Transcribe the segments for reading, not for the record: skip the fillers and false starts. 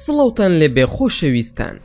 سڵاوتان لێبێ خۆشەویستان.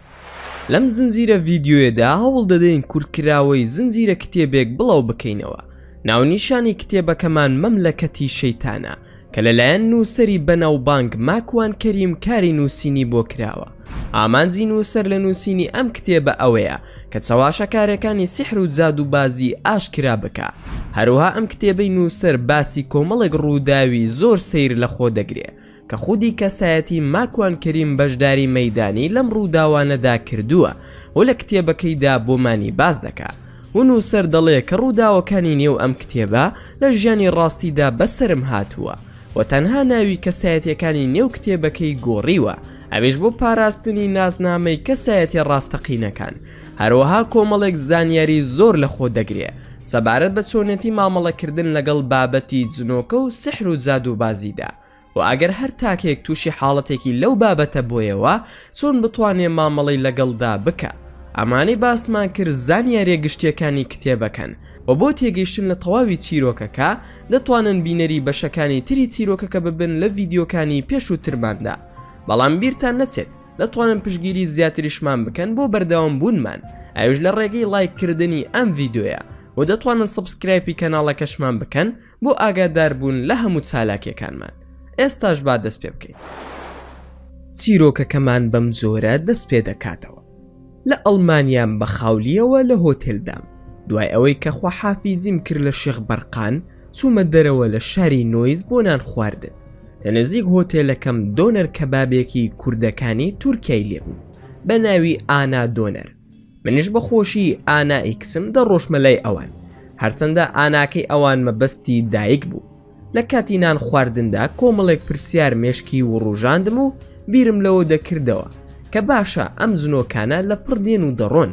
لەم زنجیرە ڤیدیۆیەدا هەوڵ دەدەین کورتکراوەی زنجیرە کتێبێک بڵاو بکەینەوە. ناونیشانی کتێبەکەمان مەملەکەتی شەیتانە کە لەلایەن نووسەری بەناوبانگ ماکوان کەریم کاری نووسینی بۆ کراوە. ئامانجی نووسەر لە نووسینی ئەم کتێبە ئەوەیە کە چاواشەکارەکانی سیحر و جادوبازی ئاشکرا بکە. هەروەها ئەم کتێبەی نووسەر باسی کۆمەڵێک ڕووداوی زۆر سەیر لە خۆ دەگرێ کە خودی کەسایەتی ماکوان کەریم بەشداری مەیدانی لەم ڕووداوانەدا کردووە و لە کتێبەکەیدا بۆمانی باز دەکا. و نووسەر دەڵێ کە ڕووداوەکانی نێو ئەم کتێبە لە ژیانی ڕاستیدا بەسرم هاتووە و تەنها ناوی کەسایەتیەکانی نێو کتێبەکەی گۆڕیوە، ئەوێش بۆ پاراستنی نازنامەی کەسایەتی ڕاستەقینەکان. هەروەها کۆمەڵێک زانیاری زۆر لە خۆ دەگرێ سەبارەت بە چۆنێتی مامەڵەکردن لەگەڵ بابەتی جنۆکە و سحر و جادوبازیدا. و ئەگەر هەر تاکێک تووشی حاڵەتێکی لەو بابەتە بۆیەوە چۆن بتوانێ مامەڵەی لەگەڵدا بکە. ئەمانەی باسمان کرد زانیاریە گشتیەکانی کتێبەکەن و بۆ تێگەیشتن لە تەواوی چیرۆکەکە دەتوانن بینەری بەشەکانی تری چیرۆکەکە ببن لە ڤیدیۆکانی پێش و ترماندا. بەڵام بیرتان نەچێت دەتوانن پشگیری زیاتریشمان بکەن بۆ بەردەوام بوونمان، ئەوش لە ڕێگەی لایککردنی ئەم ڤیدیۆیە و دەتوانن سبسکرایبی کەناڵەکەشمان بکەن بۆ ئاگادار بوون لە هەموو چالاکیەکانمان. ئێستاش با دەست پێ بکەین. چیرۆکەکەمان بەم جۆرە دەست پێ دەکاتەوە. لە ئەڵمانیام بە خاولیەوە لە هۆتێلدام. دوای ئەوەی کە خواحافیزیم کرد لە شێخ بەرقان چوومە دەرەوە لە شاری نۆیز بۆ نان خواردن. لە نزیک هۆتێلەکەم دۆنەر کەبابێکی کوردەکانی تورکیای لێبوو بە ناوی ئانا دۆنەر. منیش بە خۆشی ئانا ئیکسم دەڕۆشمە لای ئەوان، هەرچەندە ئاناکەی ئەوان مەبەستی دایک بوو. لە کاتی نان خواردندا کۆمەڵێک پرسیار مێشکی و ڕوژاندم و بیرم لەوە دەکردەوە کە باشە ئەم جنۆکانە لە پڕ دێن و دەڕۆن،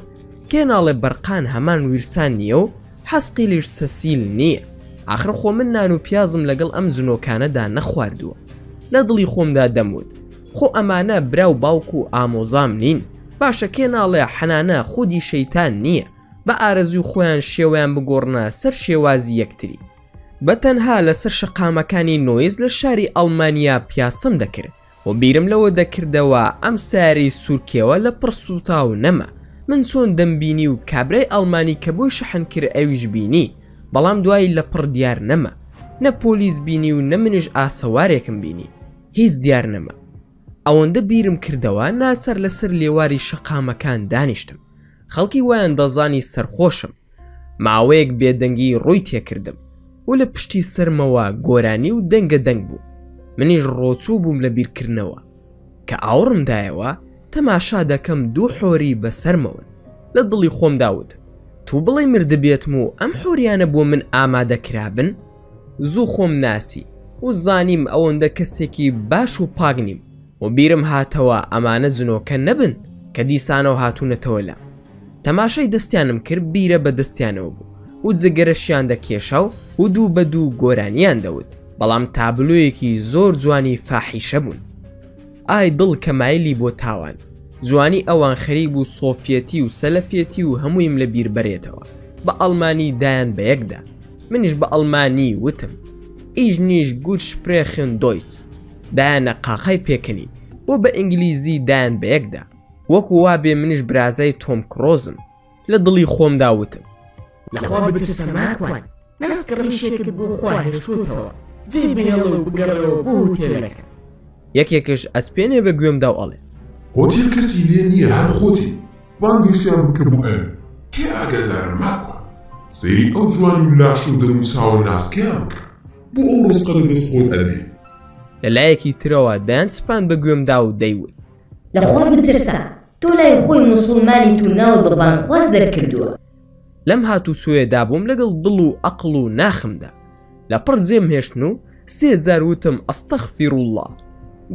کێناڵێ بەرقان هەمان ویرسان نییە و حەسقی لێش سەسیل نییە. ئاخر خۆ من نان و پیازم لەگەڵ ئەم جنۆکانەدا نەخواردووە. لە دڵی خۆمدا دەموت خۆ ئەمانە براو باوک و ئامۆزام نین، باشە کێناڵێ حەنانە خودی شەیتان نییە، بە ئارەزوی خۆیان شێوەیان بگۆڕنە سەر شێوازی یەکتری. بەتەنها لەسەر شەقامەکانی نۆیز لە شاری ئەڵمانیا پیاسم دەکرد و بیرم لەوە دەکردەوە ئەم ساری سوورکیەوە لە پڕسووتا و نەما. من چۆن دەمبینی و کابرای ئەڵمانی کە بۆی شەحن کرد ئەویش بینی، بەڵام دوایی لە پڕ دیار نەما. نە پۆلیس بینی و نە منیش ئاسەوارێکم بینی، هیچ دیار نەما. ئەوەندە بیرم کردەوە ناسەر لەسەر لێواری شەقامەکان دانیشتم. خەڵکی وایان دەزانی سەرخۆشم. ماوەیەک بێدەنگی ڕووی تێکردم و لە پشتی سەرمەوە گۆرانی و دەنگە دەنگ بوو. منیش ڕۆچوو بووم لە بیرکردنەوە کە ئاوڕمدایەوە تەماشا دەکەم دوو حۆری بەسەرمەون. لە دڵی خۆم داوت تو بڵێ مردبێتم و ئەم حۆریانە بۆ من ئامادەکرابن. زوو خۆم ناسی و زانیم ئەوەندە کەسێکی باش و پاک نیم و بیرم هاتەوە ئەمانە جنۆکە نەبن کە دیسانەوە هاتوونەتەوە لە تەماشای دەستیانم کرد. بیرە بە دەستیانەوە بوو و جگەرەشیان دەکێشا و دوو بە دوو گۆرانیان دەوت، بەڵام تابلۆیەکی زۆر جوانی فاحیشە بوون. ئای دڵ کە مایلی بۆ تاوان. جوانی ئەوان خەریب و سۆفیەتی و سەلەفیەتی و هەموویم لە بیر بەرێتەوە. بە ئەڵمانی دایان بە یەکدا. منیش بە ئەڵمانی وتم ئیژ نیش گوت شپرێخن دۆیچ، دایانە قاقای پێکەنی بۆ بە ئینگلیزی دایان بە یەکدا. وەکو وابێ منیش برازای تۆم کرۆزم. لە دڵی خۆمدا وتم لەخوا بترسە ماکوان، ناسکە ڕیشێکت بۆ خوا هێشتوتەوە، جێ بێڵە و بگەڕەوە بۆ هۆتێلەکە. یەکێکش ئەسپێنێ بە گوێمدا و ئەڵێ هۆتێل کەسی لێ نییە، هەر خۆتی بانگیشیان بکە بۆ ئەوێ کێ ئاگادارە ماکوان. سەیری ئەو جوانی و لاش و دەم و چاوە ناسکەیان بکە بۆ ئەو ڕۆژقەرە دەست خۆت ئەدێ. لەلایەکی ترەوە دایان سپان بە گوێمدا و دەیوت لەخوا بترسە، تۆ لای خۆی موسڵمانی تورناوت بە بانخواز دەرکردووە. لەم هاتوو سوێدا بووم لەگەڵ دڵ و عەقڵ و ناخمدا. لە پڕ جێم هێشتن و 3000 وتم ئەستەغفیروڵڵاه.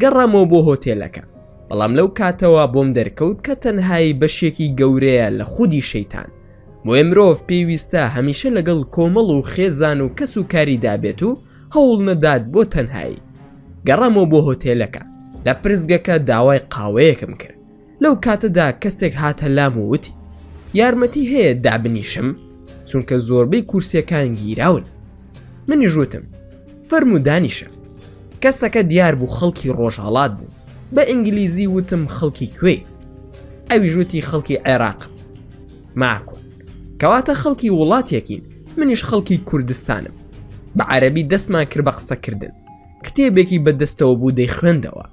گەڕامەوە بۆ هۆتێلەکە، بەڵام لەو کاتەوە بۆم دەرکەوت کە تەنهایی بەشێکی گەورەیە لە خودی شەیتان. بۆیە مرۆڤ پێویستە هەمیشە لەگەڵ کۆمەڵ و خێزان و کەس و کاری دابێت و هەوڵ نەدات بۆ تەنهایی. گەڕامەوە بۆ هۆتێلەکە. لە پرزگەکە داوای قاوەیەکم کرد. لەو کاتەدا کەسێک هاتە لام و وتی یارمەتی هەیە دابنیشم چونکە زۆربەی کورسیەکان گیراون. منیش وتم فەرموو دانیشە. کەسەکە دیار بوو خەڵکی ڕۆژهەڵات بوو. بە ئینگلیزی وتم خەڵکی کوێ؟ ئەویش وتی خەڵکی عێراقم. ماکۆن کەواتە خەڵکی وڵاتێکین، منیش خەڵکی کوردستانم. بە عەرەبی دەستمان کرد بە قسەکردن. کتێبێکی بەدەستەوە بوو دەیخوێندەوە.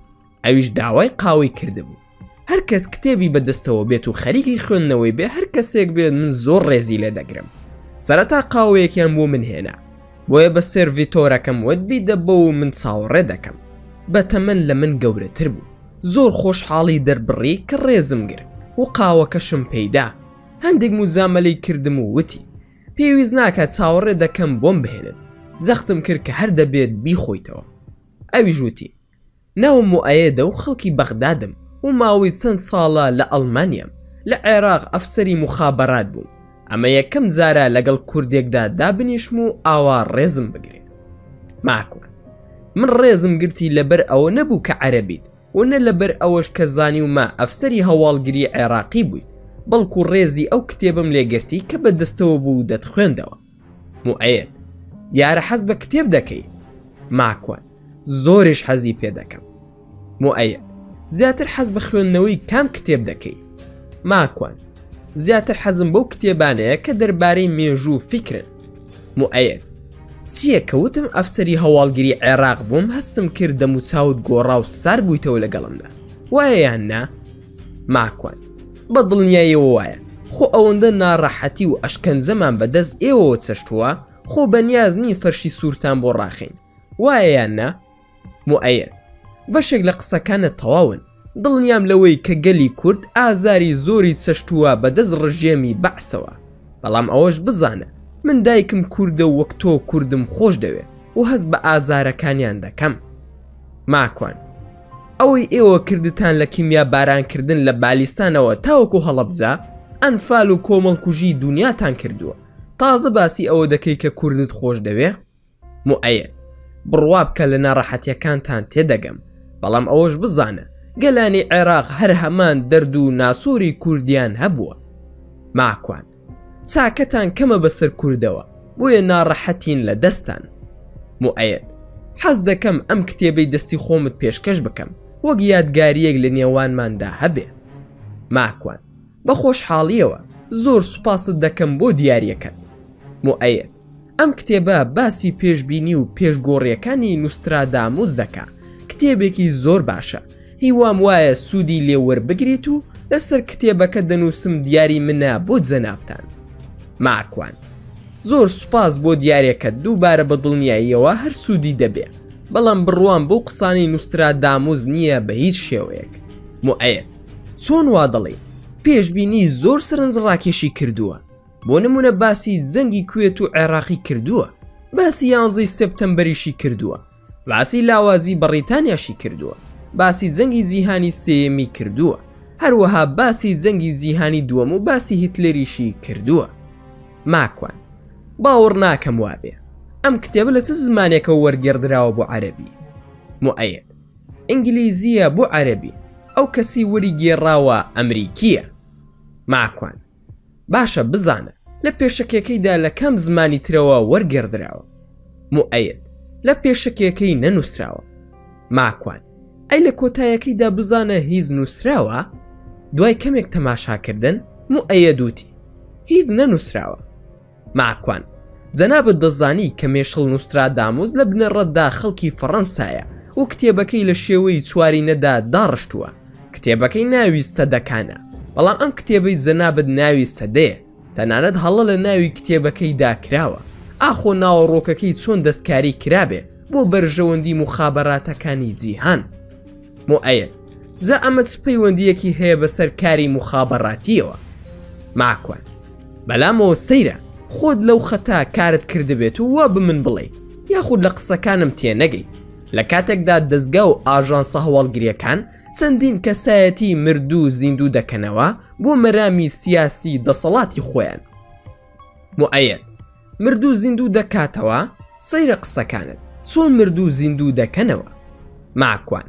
ئەویش داوای قاوەی کردبوو. هەر کەس کتێبی بەدەستەوە بێت و خەریکی خوێندنەوەی بێ، هەر کەسێک بێت من زۆر ڕێزی لێ دەگرم. سەرەتا قاوەیەکیان بۆ من هێنا، بۆیە بە سێرڤیتۆرەکەم وەتبی دەبە و من چاوەڕێ دەکەم. بەتەمەن لە من گەورەتر بوو. زۆر خۆشحاڵی دەربڕی کە ڕێزم گر و قاوەکەشم پەیدا. هەندێک موزامەلەی کردم و وتی پێویست ناکات چاوەڕێ دەکەم بۆم بهێنن. زەختم کرد کە هەر دەبێت بیخۆیتەوە. ئەویش وتی ناوم موئەیەدە و خەڵکی بەغدادم و ماوەی چەند ساڵە لە ئەڵمانیام. لە عێراق ئەفسەری مخابەرات بووم. ئەمە یەکەم جارە لەگەڵ کوردێکدا دابنیشم و ئاوا ڕێزم بگرێت. ماکوان من ڕێزم گرتی لەبەر ئەوە نەبوو کە عەرەبیت و نە لەبەر ئەوەش کە زانیومە ئەفسەری هەواڵگری عێراقی بوویت، بەڵکو ڕێزی ئەو کتێبم لێگرتی کە بەدەستەوە بوو دەتخوێندەوە. موئەیەد دیارە حەز بە کتێب دەکەی؟ ماکوان زۆریش حەزی پێ دەکەم. موئەیەد زیاتر حەز بە خوێندنەوەی کام کتێب دەکەی؟ ماکوان زیاتر حەزم بەو کتێبانەیە کە دەربارەی مێژوو فیکرن. موئەیەد چییە کەوتم ئەفسەری هەواڵگری عێراق بووم هەستم کرد دەم و چاوت گۆڕا و سار بوویتەوە لەگەڵمدا، وایە یان نا؟ ماکوان بە دڵنیاییەوە وایە. خۆ ئەوەندە ناڕەحەتی و ئەشکەنجەمان بەدەست ئێوەوە چەشتووە، خۆ بەنیاز نی فەرشی سوورتان بۆ ڕاخین، وایە یان نا؟ موئەیەد بەشێک لە قسەکانت تەواون. دڵنیام لەوەی کە گەلی کورد ئازاری زۆری چەشتووە بەدەست ڕژێمی بەعسەوە، بەڵام ئەوەش بزانە من دایکم کووردە و وەک تۆ کوردم خۆش دەوێ و هەست بە ئازارەکانیان دەکەم. ماکوان ئەوەی ئێوە کردتان لە کیمیا بارانکردن لە بالیستانەوە تاوەکو هەڵەبجا ئەنفال و کۆمەڵکوژی دنیاتان کردووە، تازە باسی ئەوە دەکەی کە کوردت خۆش دەوێ؟ موئەیەد بڕوا بکە لە ناڕەحەتیەکانتان تێدەگەم، بەڵام ئەوەش بزانە گەلانی عێراق هەر هەمان دەرد و ناسۆری کوردیان هەبووە. ماکوان چاکەتان کەمە بەسەر کوردەوە، بۆیە ناڕەحەتین لە دەستان. موئەیەد حەز دەکەم ئەم کتێبەی دەستی خۆمت پێشکەش بکەم وەک یادگاریەک لە نێوانماندا هەبێ. ماکوان بە خۆشحاڵیەوە زۆر سوپاست دەکەم بۆ دیاریەکەت. موئەیەد ئەم کتێبە باسی پێشبینی و پێشگۆڕیەکانی نوستراداموس دەکا. کتێبێکی زۆر باشە، هیوام وایە سوودی لێ وەربگریت و لەسەر کتێبەکە دەنووسم دیاری منە بۆ جەنابتان. ماکوان زۆر سوپاس بۆ دیارێکەت، دووبارە بە دڵنیاییەوە هەر سوودی دەبێ، بەڵام بڕوان بەو قسانی نوستراداموس نییە بە هیچ شێوەیەک. موئەیەد چۆن وا دەڵێ پێشبینی زۆر سەرنجڕاکێشی کردووە، بۆ نمونە باسی جەنگی کوێت و عێراقی کردووە، باسی 11 سێپتەمبەریشی کردووە، باسی لاوازی بەڕیتانیاشی کردووە، باسی جەنگی جیهانی سێیەمی کردووە، هەروەها باسی جەنگی جیهانی دووەم و باسی هیتلەریشی کردووە. ماکوان باوەڕ ناکەم وابێ ئەم کتێبە لە چ زمانێکەوە وەرگێڕدراوە بۆ عەرەبی؟ موئەیەد ئینگلیزیە بۆ عەرەبی، ئەو کەسی وەری گێڕاوە ئەمریکیە. ماکوان باشە بزانە لە پێشەکێکەکەیدا لە کام زمانی ترەوە وەرگێڕدراوە؟ موئەیەد لە پێشەکێکەکەی نەنووسراوە. ماکوان ئەی لە کۆتایەکەیدا بزانە هیچ نووسراوە؟ دوای کەمێک تەماشاکردن موئەیەد وتی هیچ نەنووسراوە. ماکوان جەنابەت دەزانی کە مێشڵ نوستراداموس لە بنەڕەتدا خەڵکی فەڕەنسایە و کتێبەکەی لە شێوەی چوارینەدا داڕشتووە. کتێبەکەی ناوی سەدەکانە، بەڵام ئەم کتێبەی جەنابەت ناوی سەدەیە، تەنانەت هەڵە لە ناوی کتێبەکەی داکراوە. ئاخۆ ناوەڕۆکەکەی چۆن دەستکاری کرابێ بۆ بەرژەوەندی مخابەراتەکانی جیهان. موئەیەد جا ئەمە چ پەیوەندیەکی هەیە بەسەر کاری مخابەراتیەوە؟ ماکوان بەلامەوە سەیرە خۆت لەو خەتا کارت کردبێت و وا بمن بڵێ یاخود لە قسەکانم تێنەگەی. لە کاتێکدا دەستگا و ئاژانسە هەواڵگریەکان چەندین کەسایەتی مردوو زیندوو دەکەنەوە بۆ مەرامی سیاسی دەسەڵاتی خۆیان. موئەیەد مردوو زیندوو دەکاتەوە؟ سەیرە قسەکانت چۆن مردوو زیندوو دەکەنەوە؟ ماکوان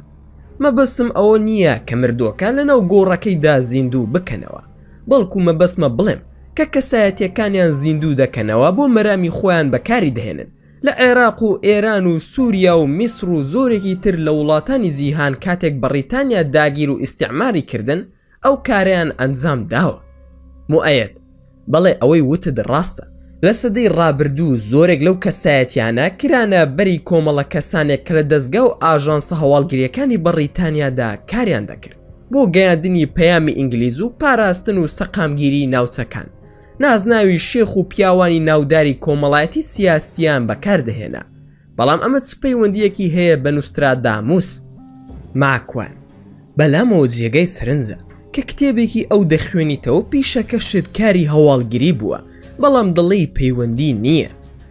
مەبەستم ئەوە نییە کە مردووەکە لەناو گۆڕەکەیدا زیندوو بکەنەوە، بەڵکو مەبەستمە بڵێم کە کەسایەتیەکانیان زیندوو دەکەنەوە بۆ مەرامی خۆیان بەکاری دەهێنن. لە عێراق و ئێران و سووریا و میسر و زۆرێکی تر لە وڵاتانی جیهان کاتێک بەریتانیا داگیر و ئیستیعماری کردن ئەو کارەیان ئەنجام داوە. مؤەیەد بەڵێ ئەوەی وتت ڕاستە. لە سەدەی ڕابردوو زۆرێک لەو کەسایەتیانە کرانە بەری کۆمەڵە کەسانێک کە لە دەستگا و ئاژانسە هەواڵگریەکانی بەریتانیادا کاریان دەکرد بۆ گەیاندنی پەیامی ئینگلیز و پاراستن و سەقامگیری ناوچەکان. نازناوی شێخ و پیاوانی ناوداری کۆمەڵایەتی سیاسیان بەکاردەهێنا. بەڵام ئەمە چ پەیوەندیەکی هەیە بە نوستراداموس؟ ماکوان بەلامەوە جێگەی سەرنجە کە کتێبێکی ئەو دەخوێنیتەوە پیشەکە شتکاری هەواڵگیری بووە، بەڵام دڵی پەیوەندی نییە.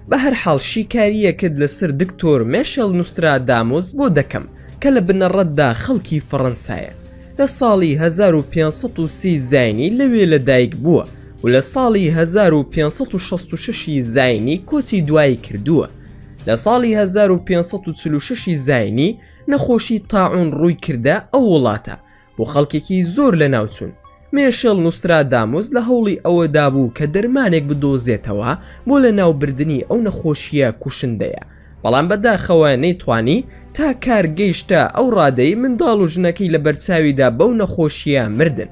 بە هەر حاڵ شیکاریەکت لەسەر دکتۆر مێشەل نوستراداموس بۆ دەکەم کە لە بنەڕەتدا خەڵکی فەڕەنسایە. لە ساڵی 1530 زاینی لەوێ لەدایک بووە و لە ساڵی 1566 زاینی کۆچی دوایی کردووە. لە ساڵی 1546 زاینی نەخۆشی تاعون ڕووی کردە ئەو وڵاتە بۆ خەڵکێکی زۆر لە ناوچوون. مێشەل نوستراداموس لە هەوڵی ئەوەدا بوو کە دەرمانێک بدۆزێتەوە بۆ لە ناوبردنی ئەو نەخۆشیە کوشندەیە، بەڵام بەداخەوە نەیتوانی تا کار گەیشتە ئەو ڕادەی منداڵ و ژنەکەی لە بەرچاویدا بەو نەخۆشیە مردن.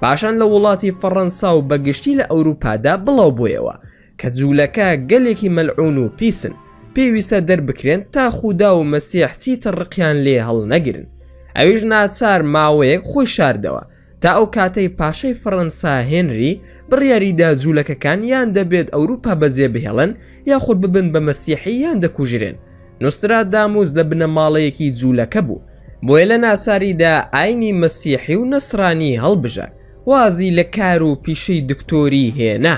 پاشان لە وڵاتی فەڕەنسا و بەگشتی لە ئەوروپادا بڵاو بۆیەوە کە جوولەکە گەلێکی مەلعون و پیسن، پێویستە دەربکرێن تا خودا و مەسیح چیتر ڕقیان لێ هەڵ نەگرن. ئەویش ناچار ماوەیەک خۆی شاردەوە تا ئەو کاتەی پاشەی فەڕەنسا هێنری بڕیاریدا جوولەکەکان یان دەبێت ئەوروپا بەجێ بهێڵن یاخود ببن بە مەسیحی یان دەکوژرێن. نوستراداموس لە بنەماڵەیەکی جوولەکە بوو، بۆیە لە ناساریدا ئاینی مەسیحی و نەسرانی هەڵبژار، وازی لە کار و پیشەی دکتۆری هێنا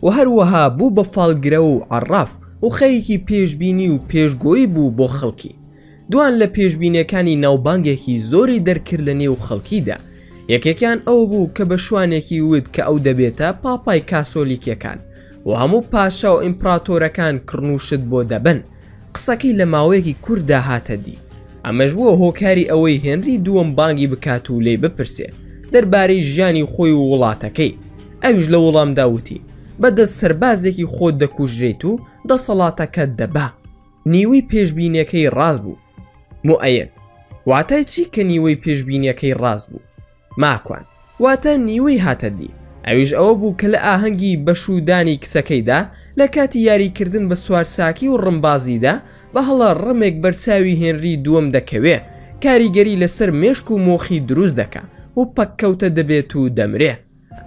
و هەروەها بوو بە فالگرە و عەڕاف و خەریکی پێشبینی و پێشگۆیی بوو بۆ خەڵکی. دوان لە پێشبینیەکانی ناوبانگێکی زۆری دەرکرد لە نێو خەڵکیدا. یەکێکیان ئەو بوو کە بە شوانێکی وت کە ئەو دەبێتە پاپای کاسۆلیکەکان و هەموو پاشا و ئیمپراتۆرەکان کڕنوشت بۆ دەبن. قسەکەی لە ماوەیەکی کووردا هاتە دی. ئەمەش بووە هۆکاری ئەوەی هێنری دووەم بانگی بکات و لێ بپرسێ دەربارەی ژیانی خۆی و وڵاتەکەی. ئەویش لە وەڵامدا وتی بەدەست سەربازێکی خۆت دەکوژرێت و دەسەڵاتەکەت دەبا. نیوەی پێشبینیەکەی ڕاست بوو. مؤەیەد واتای چی کە نیوەی پێشبینیەکەی ڕاست بوو؟ ماکوان واتە نیوەی هاتە دی. ئەویش ئەوە بوو کە لە ئاهەنگی بەشودانی کسەکەیدا لە کاتی یاریکردن بە سوارساکی و ڕمبازیدا بە هەڵە ڕمێک بەرچاوی هێنری دووەم دەکەوێ، کاریگەری لەسەر مێشک و مۆخی دروست دەکا و پەککەوتە دەبێت و دەمرێ.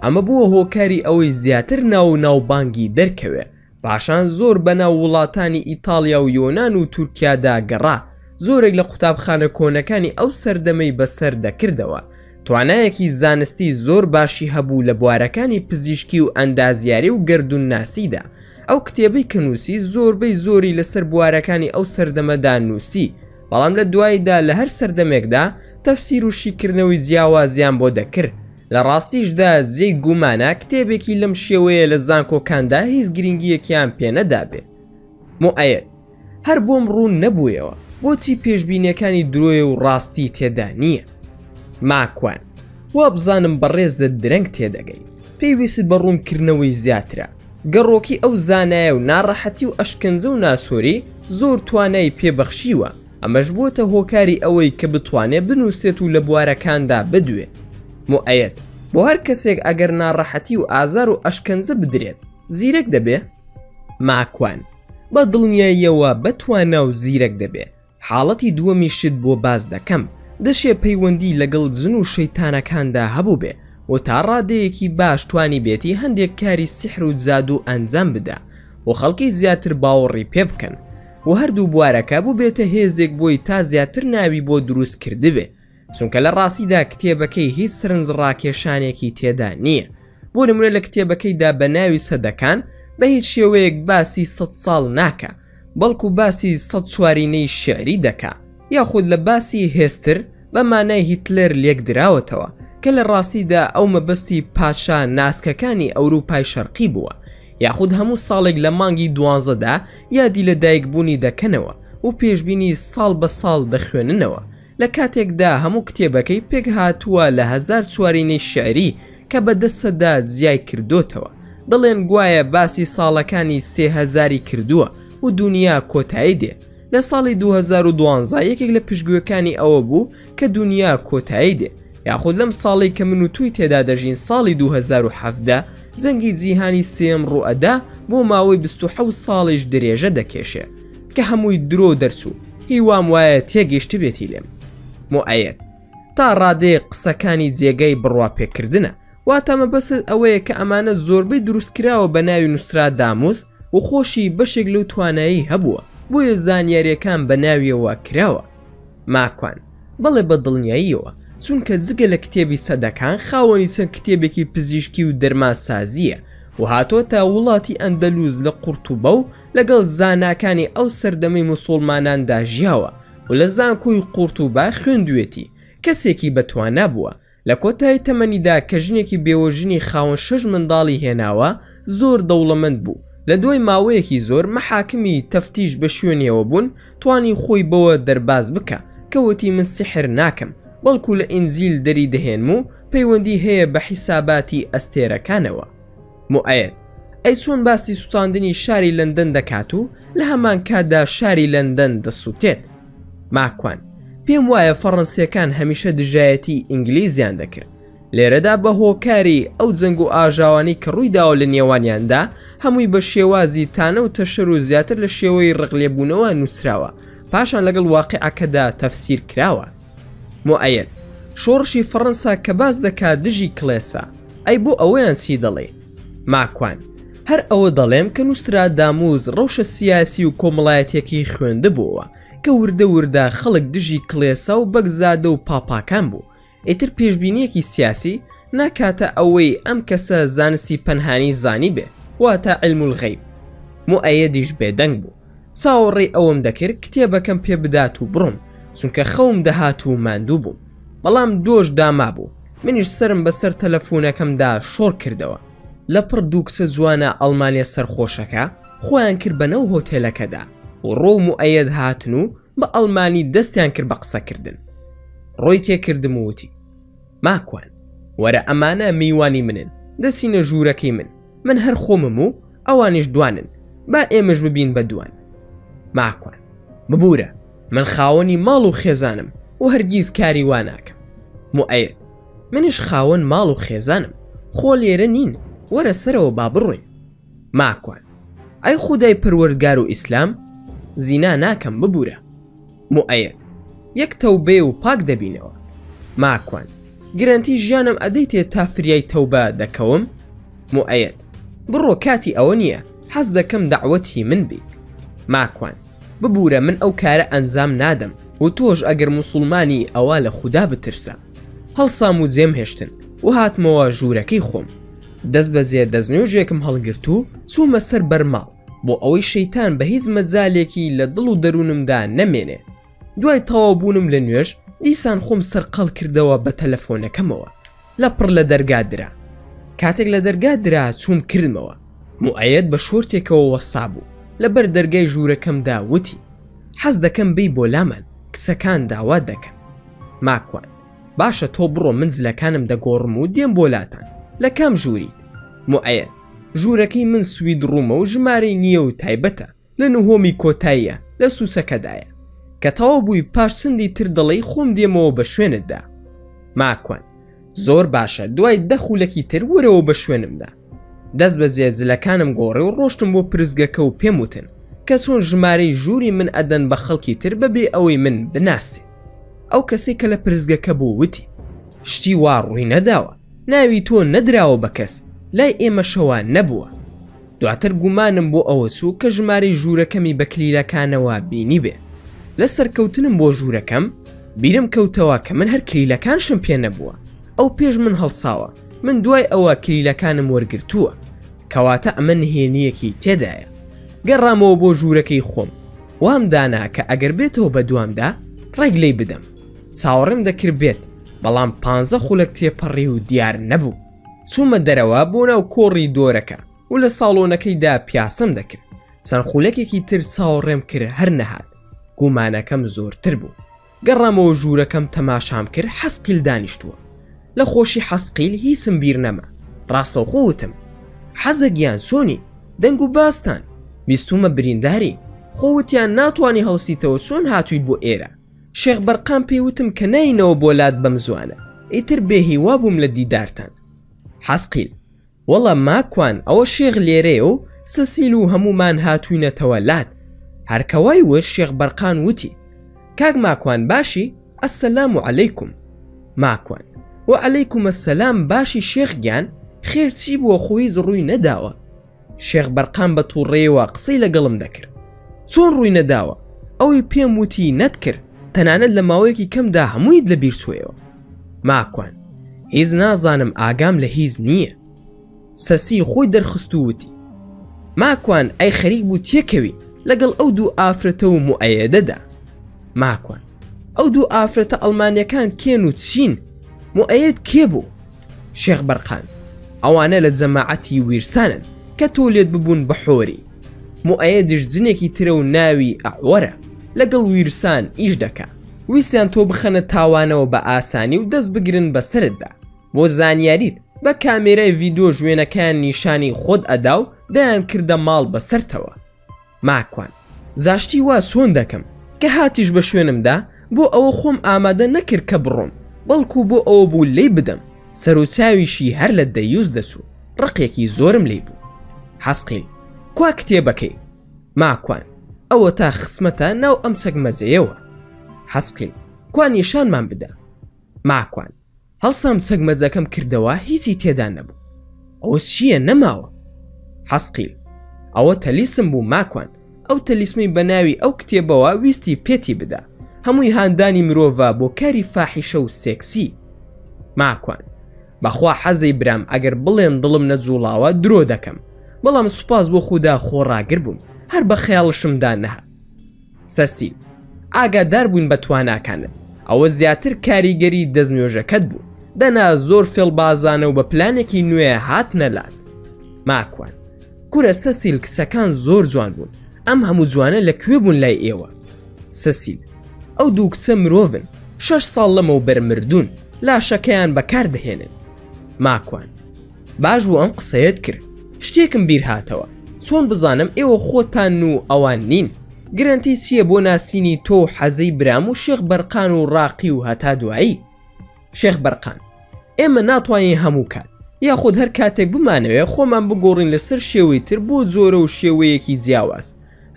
ئەمە بووە هۆکاری ئەوەی زیاتر ناوبانگی دەرکەوێ. پاشان زۆر بەناو وڵاتانی ئیتالیا و یۆنان و تورکیادا گەڕا. زۆرێک لە قوتابخانە کۆنەکانی ئەو سەردەمەی بەسەر دەکردەوە. توانایەکی زانستی زۆر باشی هەبوو لە بوارەکانی پزیشکی و ئەندازیاری و گردون ناسیدا. ئەو کتێبەی کە نووسی زۆربەی زۆری لەسەر بوارەکانی ئەو سەردەمەدا نووسی، بەڵام لە دواییدا لە هەر سەردەمێکدا تەفسیر و شیکردنەوەی جیاوازیان بۆ دەکرد. لە ڕاستیشدا جێی گومانە کتێبێکی لەم شێوەیە لە زانکۆکاندا هیچ گرنگیەکیان پێنەدابێ. مؤەیەد هەر بۆم ڕوون نەبوویەوە بۆچی پێشبینیەکانی درۆیە و ڕاستی تێدا نییە. ماکوان وا بزانم بەڕێزت درەنگ تێدەگەی، پێویست بە ڕوونکردنەوەی زیاترە. گەڕۆکی ئەو زانایە و ناڕەحەتی و ئەشکەنجە و ناسۆری زۆر توانای پێبەخشیوە. ئەمەش بۆتە هۆکاری ئەوەی کە بتوانێت بنووسێت و لە بوارەکاندا بدوێت. مؤەیەد بۆ هەر کەسێک ئەگەر ناڕەحەتی و ئازار و ئەشکەنجە بدرێت زیرەک دەبێ؟ ماکوان بە دڵنیاییەوە بەتوانە و زیرەک دەبێ. حاڵەتی دووەمیشت بۆ باز دەکەم، دەشێ پەیوەندی لەگەڵ جن و شەیتانەکاندا هەبوو بێ و تا ڕادەیەکی باش توانی بێتی هەندێک کاری سیحر و جادو ئەنجام بدە و خەڵکی زیاتر باوەڕی پێ بکەن و هەردوو بوارەکە بوو بێتە هێزێک بۆی تا زیاتر ناوی بۆ دروست کردبێ، چونکە لە ڕاستیدا کتێبەکەی هیچ سرنج ڕاکێشانێکی تێدا نییە. بۆ نمونە لە کتێبەکەیدا بە ناوی سەدەکان بە هیچ شێوەیەک باسی 100 ساڵ ناکە، بەڵکو باسی 100 سوارینەی شعری دەکا، یاخود لە باسی هێستر بە مانای هیتلەر لێک دراوەتەوە کە لە ڕاستیدا ئەو مەبەستی پاشا ناسکەکانی ئەوروپای شەرقی بووە، یاخود هەموو ساڵێک لە مانگی 12دا یادی لە دایکبوونی دەکەنەوە و پێشبینی ساڵ بە ساڵ دەخوێننەوە لە کاتێکدا هەموو کتێبەکەی پێک هاتووە لە 1000 چوارینەی شعری کە بەدەستەدا جیای کردوتەوە. دەڵێن گوایە باسی ساڵەکانی 3000 کردووە و دنیا کۆتایی دێ. لە ساڵی 2012 یەکێک لە پشتگوێکانی ئەوە بوو کە دنیا کۆتایی دێ، یاخود لەم ساڵی کە من و توی تێدا دەژین ساڵی 2017 جەنگی جیهانی سێم ڕوئەدا بۆ ماوەی 27 ساڵیش درێژە دەکێشێ کە هەمووی درۆ دەرچوو. هیوام وایە تێگەیشت بێتی لێم. مؤەیەد تا ڕادەیە قسەکانی جێگەی بڕواپێکردنە، واتە مەبەست ئەوەیە کە ئەمانە زۆربەی دروستکراوە بە ناوی نووسرا داموز و خۆشی بەشێک لەو توانایی هەبووە، بۆیە زانیاریەکان بە ناویەوە کراوە. ماکوان بەڵێ بە دڵنیاییەوە، چونکە جگە لە کتێبی سەدەکان خاوەنی چەند کتێبێکی پزیشکی و دەرمانسازیە و هاتۆتە وڵاتی ئەندەلوز لە قورتوبە و لەگەڵ زاناکانی ئەو سەردەمەی موسڵماناندا ژیاوە و لە زانکۆی قورتوبە خوێندوێتی. کەسێکی بەتوانە بووە لە کۆتایی تەمەنیدا کە ژنێکی بێوەژنی خاوەن 6 منداڵی هێناوە زۆر دەوڵەمەند بوو. لە دوای ماوەیەکی زۆر مەحاکمی تەفتیش بە شوێنیەوە بوون توانی خۆی بەوە دەرباز بکە کەوتی من سحر ناکەم، بەڵکو لە ئینجیل دەری دەهێنم و پەیوەندی هەیە بە حیساباتی ئەستێرەکانەوە. مؤەیەد ئەی چۆن باسی سوتاندنی شاری لەندەن دەکات و لە هەمان کاتدا شاری لەندەن دەسووتێت. ماکوان پێم وایە فەڕەنسیەکان هەمیشە دژایەتی ئینگلیزیان دەکرد. لێرەدا بە هۆکاری ئەو جەنگ و ئاژاوانی کە ڕوویداوە لە نێوانیاندا هەمووی بە شێوازی تانە و تەشەر و زیاتر لە شێوەی ڕقلێبوونەوە نووسراوە، پاشان لەگەڵ واقعەکەدا تەفسیر کراوە. مؤەیەد شۆڕشی فەڕەنسا کە باز دەکات دژی کڵێسا، ئەی بۆ ئەوەیان چی دەڵێ؟ ماکوان هەر ئەوە دەڵێم کە نووسرا داموز ڕەوشە سیاسی و کۆمەڵایەتێکی خوێندەبووەوە کە وردە وردە خەڵک دژی کڵێسا و بەگزادە و پاپاکان بوو. ئیتر پێشبینیەکی سیاسی ناکاتە ئەوەی ئەم کەسە زانستی پەنهانی زانی بێ، واتە علم الغەیب. مؤەیەدیش بێدەنگ بوو. چاوەڕێی ئەوم دەکرد کتێبەکەم پێ بدات و بڕۆم، چونکە خەوم دەهات و ماندوو بووم. بەڵام دۆش داما بوو. منیش سرم بەسەر تەلەفۆنەکەمدا شۆڕ کردەوە. لە پڕ دوو کچە جوانە ئەڵمانیا سەرخۆشەکە خۆیان کرد بەنەو هۆتێلەکەدا و ڕۆ مؤەیەد هاتن و بە ئەڵمانی دەستیان کرد بە قسەکردن. ڕۆی تێکردم وتی ماکوان وەرە ئەمانە میوانی منن، دەچینە ژوورەکەی من هەر خۆمم و ئەوانیش دوانن، با ئێمەش ببین بە دوان. ماکوان ببوورە من خاوەنی ماڵ و خێزانم و هەرگیز کاری وا ناکەم. مؤەیەد منیش خاوەن ماڵ و خێزانم، خۆ لێرە نین، وەرە سەرەوە با بڕۆین. ماکوان ئەی خودای پەروەردگار و ئیسلام زینا ناکەم ببوورە. مؤەیەد یەک تەوبێ و پاک دەبینەوە. ماکوان گرنتی ژیانم ئەدەیتێ تا فریای تەوبە دەکەوم. مؤەیەد بڕۆ کاتی ئەوە نییە، حەز دەکەم دەعوەتی من بی. ماکوان ببوورە من ئەو کارە ئەنجام نادەم و تۆش ئەگەر موسڵمانی ئەوە لە خودا بترسە. هەڵسام و جێم هێشتن و هاتمەوە ژوورەکەی خۆم. دەست بەجێ دەستنوێژێکم هەڵگرت و چوومە سەر بەرماڵ بۆ ئەوەی شەیتان بە هیچ مەجالێکی لە دڵ و دەروونمدا نەمێنێ. دوای تەواوبوونم لە نوێژ دیسان خۆم سەرقەڵ کردەوە بە تەلەفۆنەکەمەوە لە پڕ لە دەرگادرا. کاتێک لە دەرگادرا چووم کردمەوە. مؤەیەد بە شۆرتێکەوە وەسا بوو لەبەر دەرگای ژوورەکەمدا وتی حەز دەکەم بی بۆ لامان، کچەکان داوا دەکەن. ماکوان باشە تۆ بڕۆ منزلەکانم دەگۆڕم و دێم بۆ لاتان. لە کام ژووریت؟ مؤەیەد ژوورەکەی من سوید ڕوومە و ژمارەی نییە و تایبەتە لە نهۆمی کۆتاییە لە سووسەکەدایە کە تەواو بووی پاش سندی تر دەڵێی خۆم دێمەوە بە شوێنتدا. ماکوان زۆر باشە دوای 10 خولەکی تر وەرەوە بە شوێنمدا. دەست بە جێجلەکانم گۆڕێ و ڕۆشتم بۆ پرزگەکە و پێم وتن کە چۆن ژمارەی ژووری من ئەدەن بە خەڵکی تر بەبێ ئەوەی من بناسێ. ئەو کەسێک کە لە پرزگەکە بوو وتی شتی وا ڕووی نەداوە، ناوی تۆ نەدراوە بە کەس، لای ئێمە شەوان نەبووە. دواتر گومانم بۆ ئەوە چوو کە ژمارەی ژوورەکەمی بە کلیلەکانەوە بینی بێ. لە سەرکەوتنم بۆ ژوورەکەم بیرم کەوتەوە کە من هەر کلیلەکانشم پێ نەبووە. ئەو پێش من هەڵساوە، من دوای ئەوە کلیلەکانم وەرگرتووە، کەواتە ئەمە نهێنیەکی تێدایە. گەڕامەوە بۆ ژوورەکەی خۆم، وام دانا کە ئەگەر بێتەوە بە دوامدا ڕێک لێی بدەم. چاوەڕێم دەکرد بێت، بەڵام 15 خولەک تێپەڕی و دیار نەبوو. چوومە دەرەوە بۆ ناو کۆڕی دۆرەکە و لە ساڵۆنەکەیدا پیاسەم دەکرد. چەند خولەکێکی تر چاوەڕێم کرد هەر نەهات. گومانەکەم زۆرتر بوو. گەڕامەوە ژوورەکەم تەماشام کرد. حەسقیل دانیشتووە. لە خۆشی حەسقیل هیچم بیر نەما. ڕاستەوخۆ وتم حەزە گیان سۆنی دەنگ و باستان بیستومە برینداری خۆوتیان ناتوانانی هەڵسیتەوە چۆن هاتوویت بۆ ئێرە. شێخ بەرقان پێیوتم کە ناینەوە بۆ لات بەم زوانە ئیتر بێهیوا بووم لە دیدارتان. حەسقیل وەڵا ماکوان ئەوە شێخ لێرەیە و سەسیل و هەمومان هاتووینەتەوە لات. هەرکەوای وش شێخ بەرقان وتی کاک ماکوان باشی ئەسەلام عەلەیکوم. ماکوان وعەلەیکوم ئەسەلام باشی شێخ گیان خێر چی بووە خۆیز ڕووی نەداوە. شێخ بەرقان بە تووڕێەوە قسەی لەگەڵم دەکرد. چۆن ڕووی نەداوە؟ ئەوەی پێم وتی نەتکرد تەنانەت لە ماوەیەکی کەمدا هەموویت لە بیر چوویەوە. ماکوان هیچ نازانم ئاگام لە هیچ نییە. سەسیل خۆی دەرخست و وتی ماکوان ئەی خەریک بوو تێکەوی لەگەڵ ئەو دوو ئافرەتە و موعەیەدەدا. ماکوان ئەو دوو ئافرەتە ئەڵمانیەکان کێن و چین؟ موعەیەد کێ بوو؟ شێخ بەرقان ئەوانە لە جەماعەتی ویرسانن کە تۆ لێت ببوون بە حۆری. موعەیەدش جنێکی ترە و ناوی ئەعوەرە لەگەڵ ویرسان ئیش دەکا. ویسیان تۆ بخەنە تاوانەوە بە ئاسانی و دەست بگرن بەسەرتدا. بۆ زانیاریت بە کامێرای ڤیدۆ ژوێنەکان نیشانی خۆت ئەدا و دەیان کردە ماڵ بەسەرتەوە. ماکوان زاشتی وا سۆن دەکەم کە هاتیش بە شوێنمدا بۆ ئەوە خۆم ئامادە نەکرد کە بڕۆم بەڵکو بۆ ئەوە بوو لێی بدەم. سەرۆچاویشی هەر لە دەیوز دەچوو ڕقێکی زۆرم لێ بوو. حەسقیل کوا کتێبەکەی؟ ماکوان ئەوە تا خسمەتە ناو ئەم سەگمەزەیەوە. حەسقیل کوا نیشانمان بدە. ماکوان هەڵسام سەگمەزەکەم کردەوە هیچی تێدا نەبوو. ئەوە چییە نەماوە؟ حەسقیل ئەوە تەلیسم بوو ماکوان. ئەو تەلیسمی بە ناوی ئەو کتێبەوە ویستی پێتی بدا. هەمووی هاندانی مرۆڤە بۆ کاری فاحیشە و سێکسی. ماکوان بەخوا حەزەی برام ئەگەر بڵێن دڵم نەجوڵاوە درۆ دەکەم بەڵام سوپاس بۆ خوددا خۆڕاگر بووم هەر بە خەیاڵشمدا نەهات. سەسیل ئاگادار بووین بە تواناکانت ئەوە زیاتر کاریگەری دەستنوێژەکەت بوو دەنا زۆر فێڵبازانە و بە پلانێکی نوێ هات نەلات. ماکوان کورە سەسیل کسەکان زۆر جوان بوون ئەم هەموو جوانە لەکوێ بوون لای ئێوە؟ سەسیل ئەو دوو کسە مرۆڤن 6 ساڵ لەمە و بەرمردوون لاشەکەیان بەکاردەهێنن. ماکوان باش بوو ئەم قسەیەت کرد شتێکم بیر هاتەوە چۆن بزانم ئێوە خۆتان و ئەوان نین؟ گرنتی چییە بۆ ناسینی تۆ حەزەی برام و شێخ بەرقان و ڕاقی و هەتا دوایی؟ شێخ بەرقان ئێمە ناتوانین هەموو کات یاخود هەر کاتێک بمانەوێ خۆمان بگۆڕین لەسەر شێوەی تر بۆ جۆرە و شێوەیەکی جیاواز.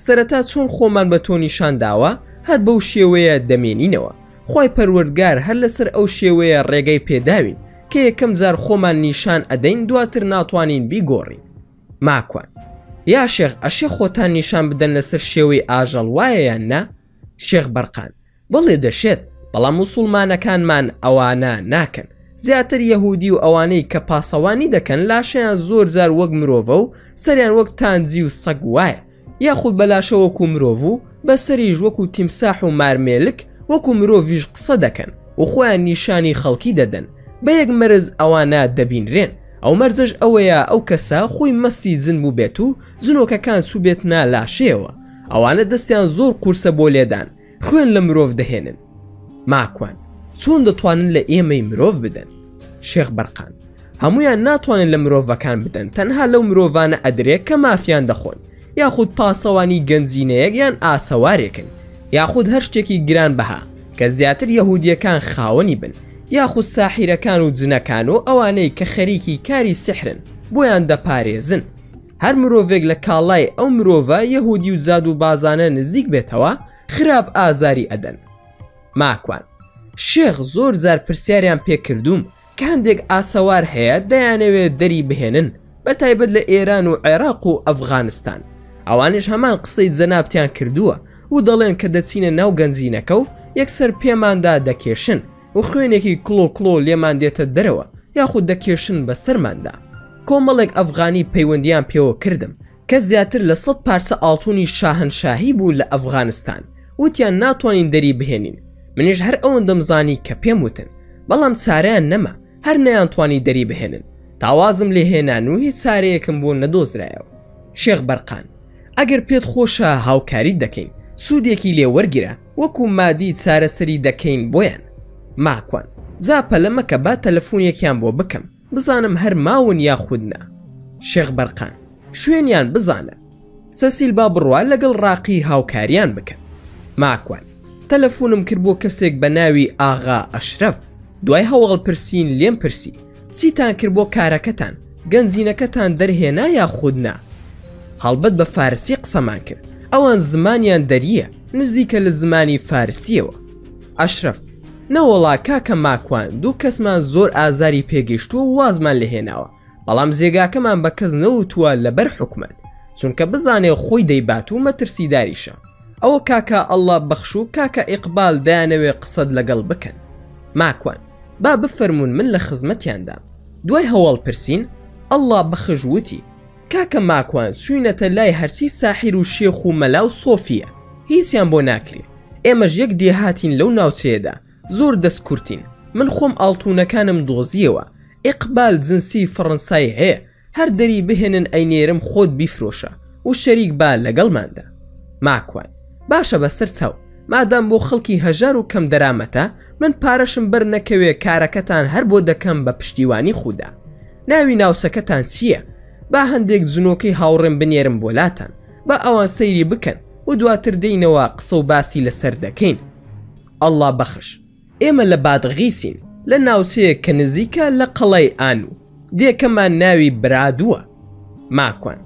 سەرەتا چۆن خۆمان بە تۆ نیشان داوە هەر بەو شێوەیە دەمێنینەوە. خۆی پەروەردگار هەر لەسەر ئەو شێوەیە ڕێگەی پێداوین کە یەکەم جار خۆمان نیشان ئەدەین دواتر ناتوانین بیگۆڕین. ماکوان یا شێخ ئەشێ خۆتان نیشان بدەن لەسەر شێوەی ئاژەڵ وایە یان نا؟ شێخ بەرقان بەڵێ دەشێت بەڵام موسڵمانەکانمان ئەوانە ناکەن. زیاتر یەهودی و ئەوانەی کە پاسەوانی دەکەن لاشەیان زۆر جار وەک مرۆڤە و سەریان وەک تانجی و سەگ وایە یاخود بەلاشە وەکو مرۆڤ و بەسەریش وەکو تیمساح و مارمێلک وەکو مرۆڤیش قسە دەکەن و خۆیان نیشانی خەڵکی دەدەن. بە یەک مەرز ئەوانە دەبینرێن. ئەو مەرزەش ئەوەیە ئەو کەسە خۆی مەسی زن بوو بێت و زنۆکەکان سوبێتنا لاشەیەوە. ئەوانە دەستیان زۆر قورسە بۆ لێدان خوێن لە مرۆڤ دەهێنن. ماکوان چۆن دەتوانن لە ئێمەی مرۆڤ بدەن؟ شێخ بەرقان هەمویان ناتوانن لە مرۆڤەکان بدەن تەنها لەو مرۆڤانە ئەدرێت کە مافیان دەخۆن یاخود پاسەوانی گەنجینەیەک یان ئاسەوارێکن یاخود هەر شتێکی گران بەها کە زیاتر یەهودیەکان خاوەنی بن یاخود ساحیرەکان و جنەکان و ئەوانەی کە خەریکی کاری سحرن بۆیان دەپارێزن. هەر مرۆڤێک لە کاڵای ئەو مرۆڤە یەهودی و زاد و بازانە نزیک بێتەوە خراپ ئازاری ئەدەن. ماکوان شێخ زۆر زار پرسیاریان پێکردوم کە هەندێک ئاسەوار هەیە دەیانەوێت دەری بهێنن بە تایبەت لە ئێران و عێراق و ئەفغانستان. ئەوانش هەمان قسەی جەنابتیان کردووە و دەڵێن کە دەچینە ناو گەنجینەکە و یەکسەر پێماندا دەکێشن و خوێنێکی کڵۆ کڵۆ لێمان دێتە دەرەوە یاخود دەکێشن بە سەرماندا. کۆمەڵێک ئەفغانی پەیوەندیان پێوە کردم کە زیاتر لە 100 پارچە ئاڵتوونی شاهنشاهی بوو لە ئەفغانستان وتیان ناتوانین دەری بهێنین. منیش هەر ئەوەندەم زانی کە پێم وتن بەڵام چارەیان نەما هەر نەیانتوانی دەری بهێنن. تاوازم لێ هێنان و هیچ چارەیەکم بۆ نەدۆزرایەوە. شێخ بەرقان ئەگەر پێت خۆشە هاوکاری دەکەین سوودێکی لێ وەرگرە وەکو مادی چارەسەری دەکەین بۆیان. ماکوان زاپە لەمەکە با تەلەفۆنێکیان بۆ بکەم بزانم هەر ماون یاخودنا. شێخ بەرقان شوێنیان بزانە. سەسیل با بڕوا لەگەڵ ڕاقی هاوکاریان بکەن. ماکوان تەلەفۆنم کرد بۆ کەسێک بە ناوی ئاغا ئەشرەف. دوای هەواڵ پرسین لێم پرسی چیتان کرد بۆ کارەکەتان، گەنجینەکەتان دەرهێنا یاخودنا؟ هەڵبەت بە فارسی قسەمان کرد. ئەوان زمانیان دەریە نزیکە لە زمانی فارسیەوە. ئەشرەف نەوەڵا کاکە ماکوان دوو کەسمان زۆر ئازاری پێگەیشتووە و وازمان لەهێناوە، بەڵام زێگاکەمان بە کەس نەوتووە لەبەر حکومەت چونکە بزانێ خۆی دەیبات و مەترسیداریشە. ئەوە کاکە ئەڵڵا بەخش و کاکە ئیقبال دایانەوێ قسەت لەگەڵ بکەن. ماکوان با بفەرمون من لە خزمەتیاندام. دوای هەواڵ پرسین ئەڵڵا بەخش وتی کاکە ماکوان چوینەتە لای هەرچی ساحیر و شێخ و مەلا و سۆفیە، هیچیان بۆ ناکرێ. ئێمەش یەک دێهاتین لەو ناوچەیەدا زۆر دەستکورتین. من خۆم ئاڵتونەکانم دۆزیەوە. ئیقبال جنسی فەڕەنسای هەیە، هەر دەری بهێنن ئەینێرم خۆت بیفرۆشە و شەریک با لەگەڵماندا. ماکوان باشە بەسەر چاو، مادام بۆ خەڵکی هەژار و کەم دەرامەتە من پارەشم بەر نەکەوێ کارەکەتان هەر بۆ دەکەم بە پشتیوانی خودا. ناوی ناوسەکەتان چییە؟ با هەندێک جنۆکەی هاوڕێم بنێرم بۆلاتان با ئەوان سەیری بکەن و دواتر دەینەوە قسە و باسی لەسەر دەکەین. ئەڵڵا بەخش ئێمە لە بادغیسین لە ناوچەیەک کە نزیکە لە قەڵای ئانو، دێکەمان ناوی برادووە. ماکوان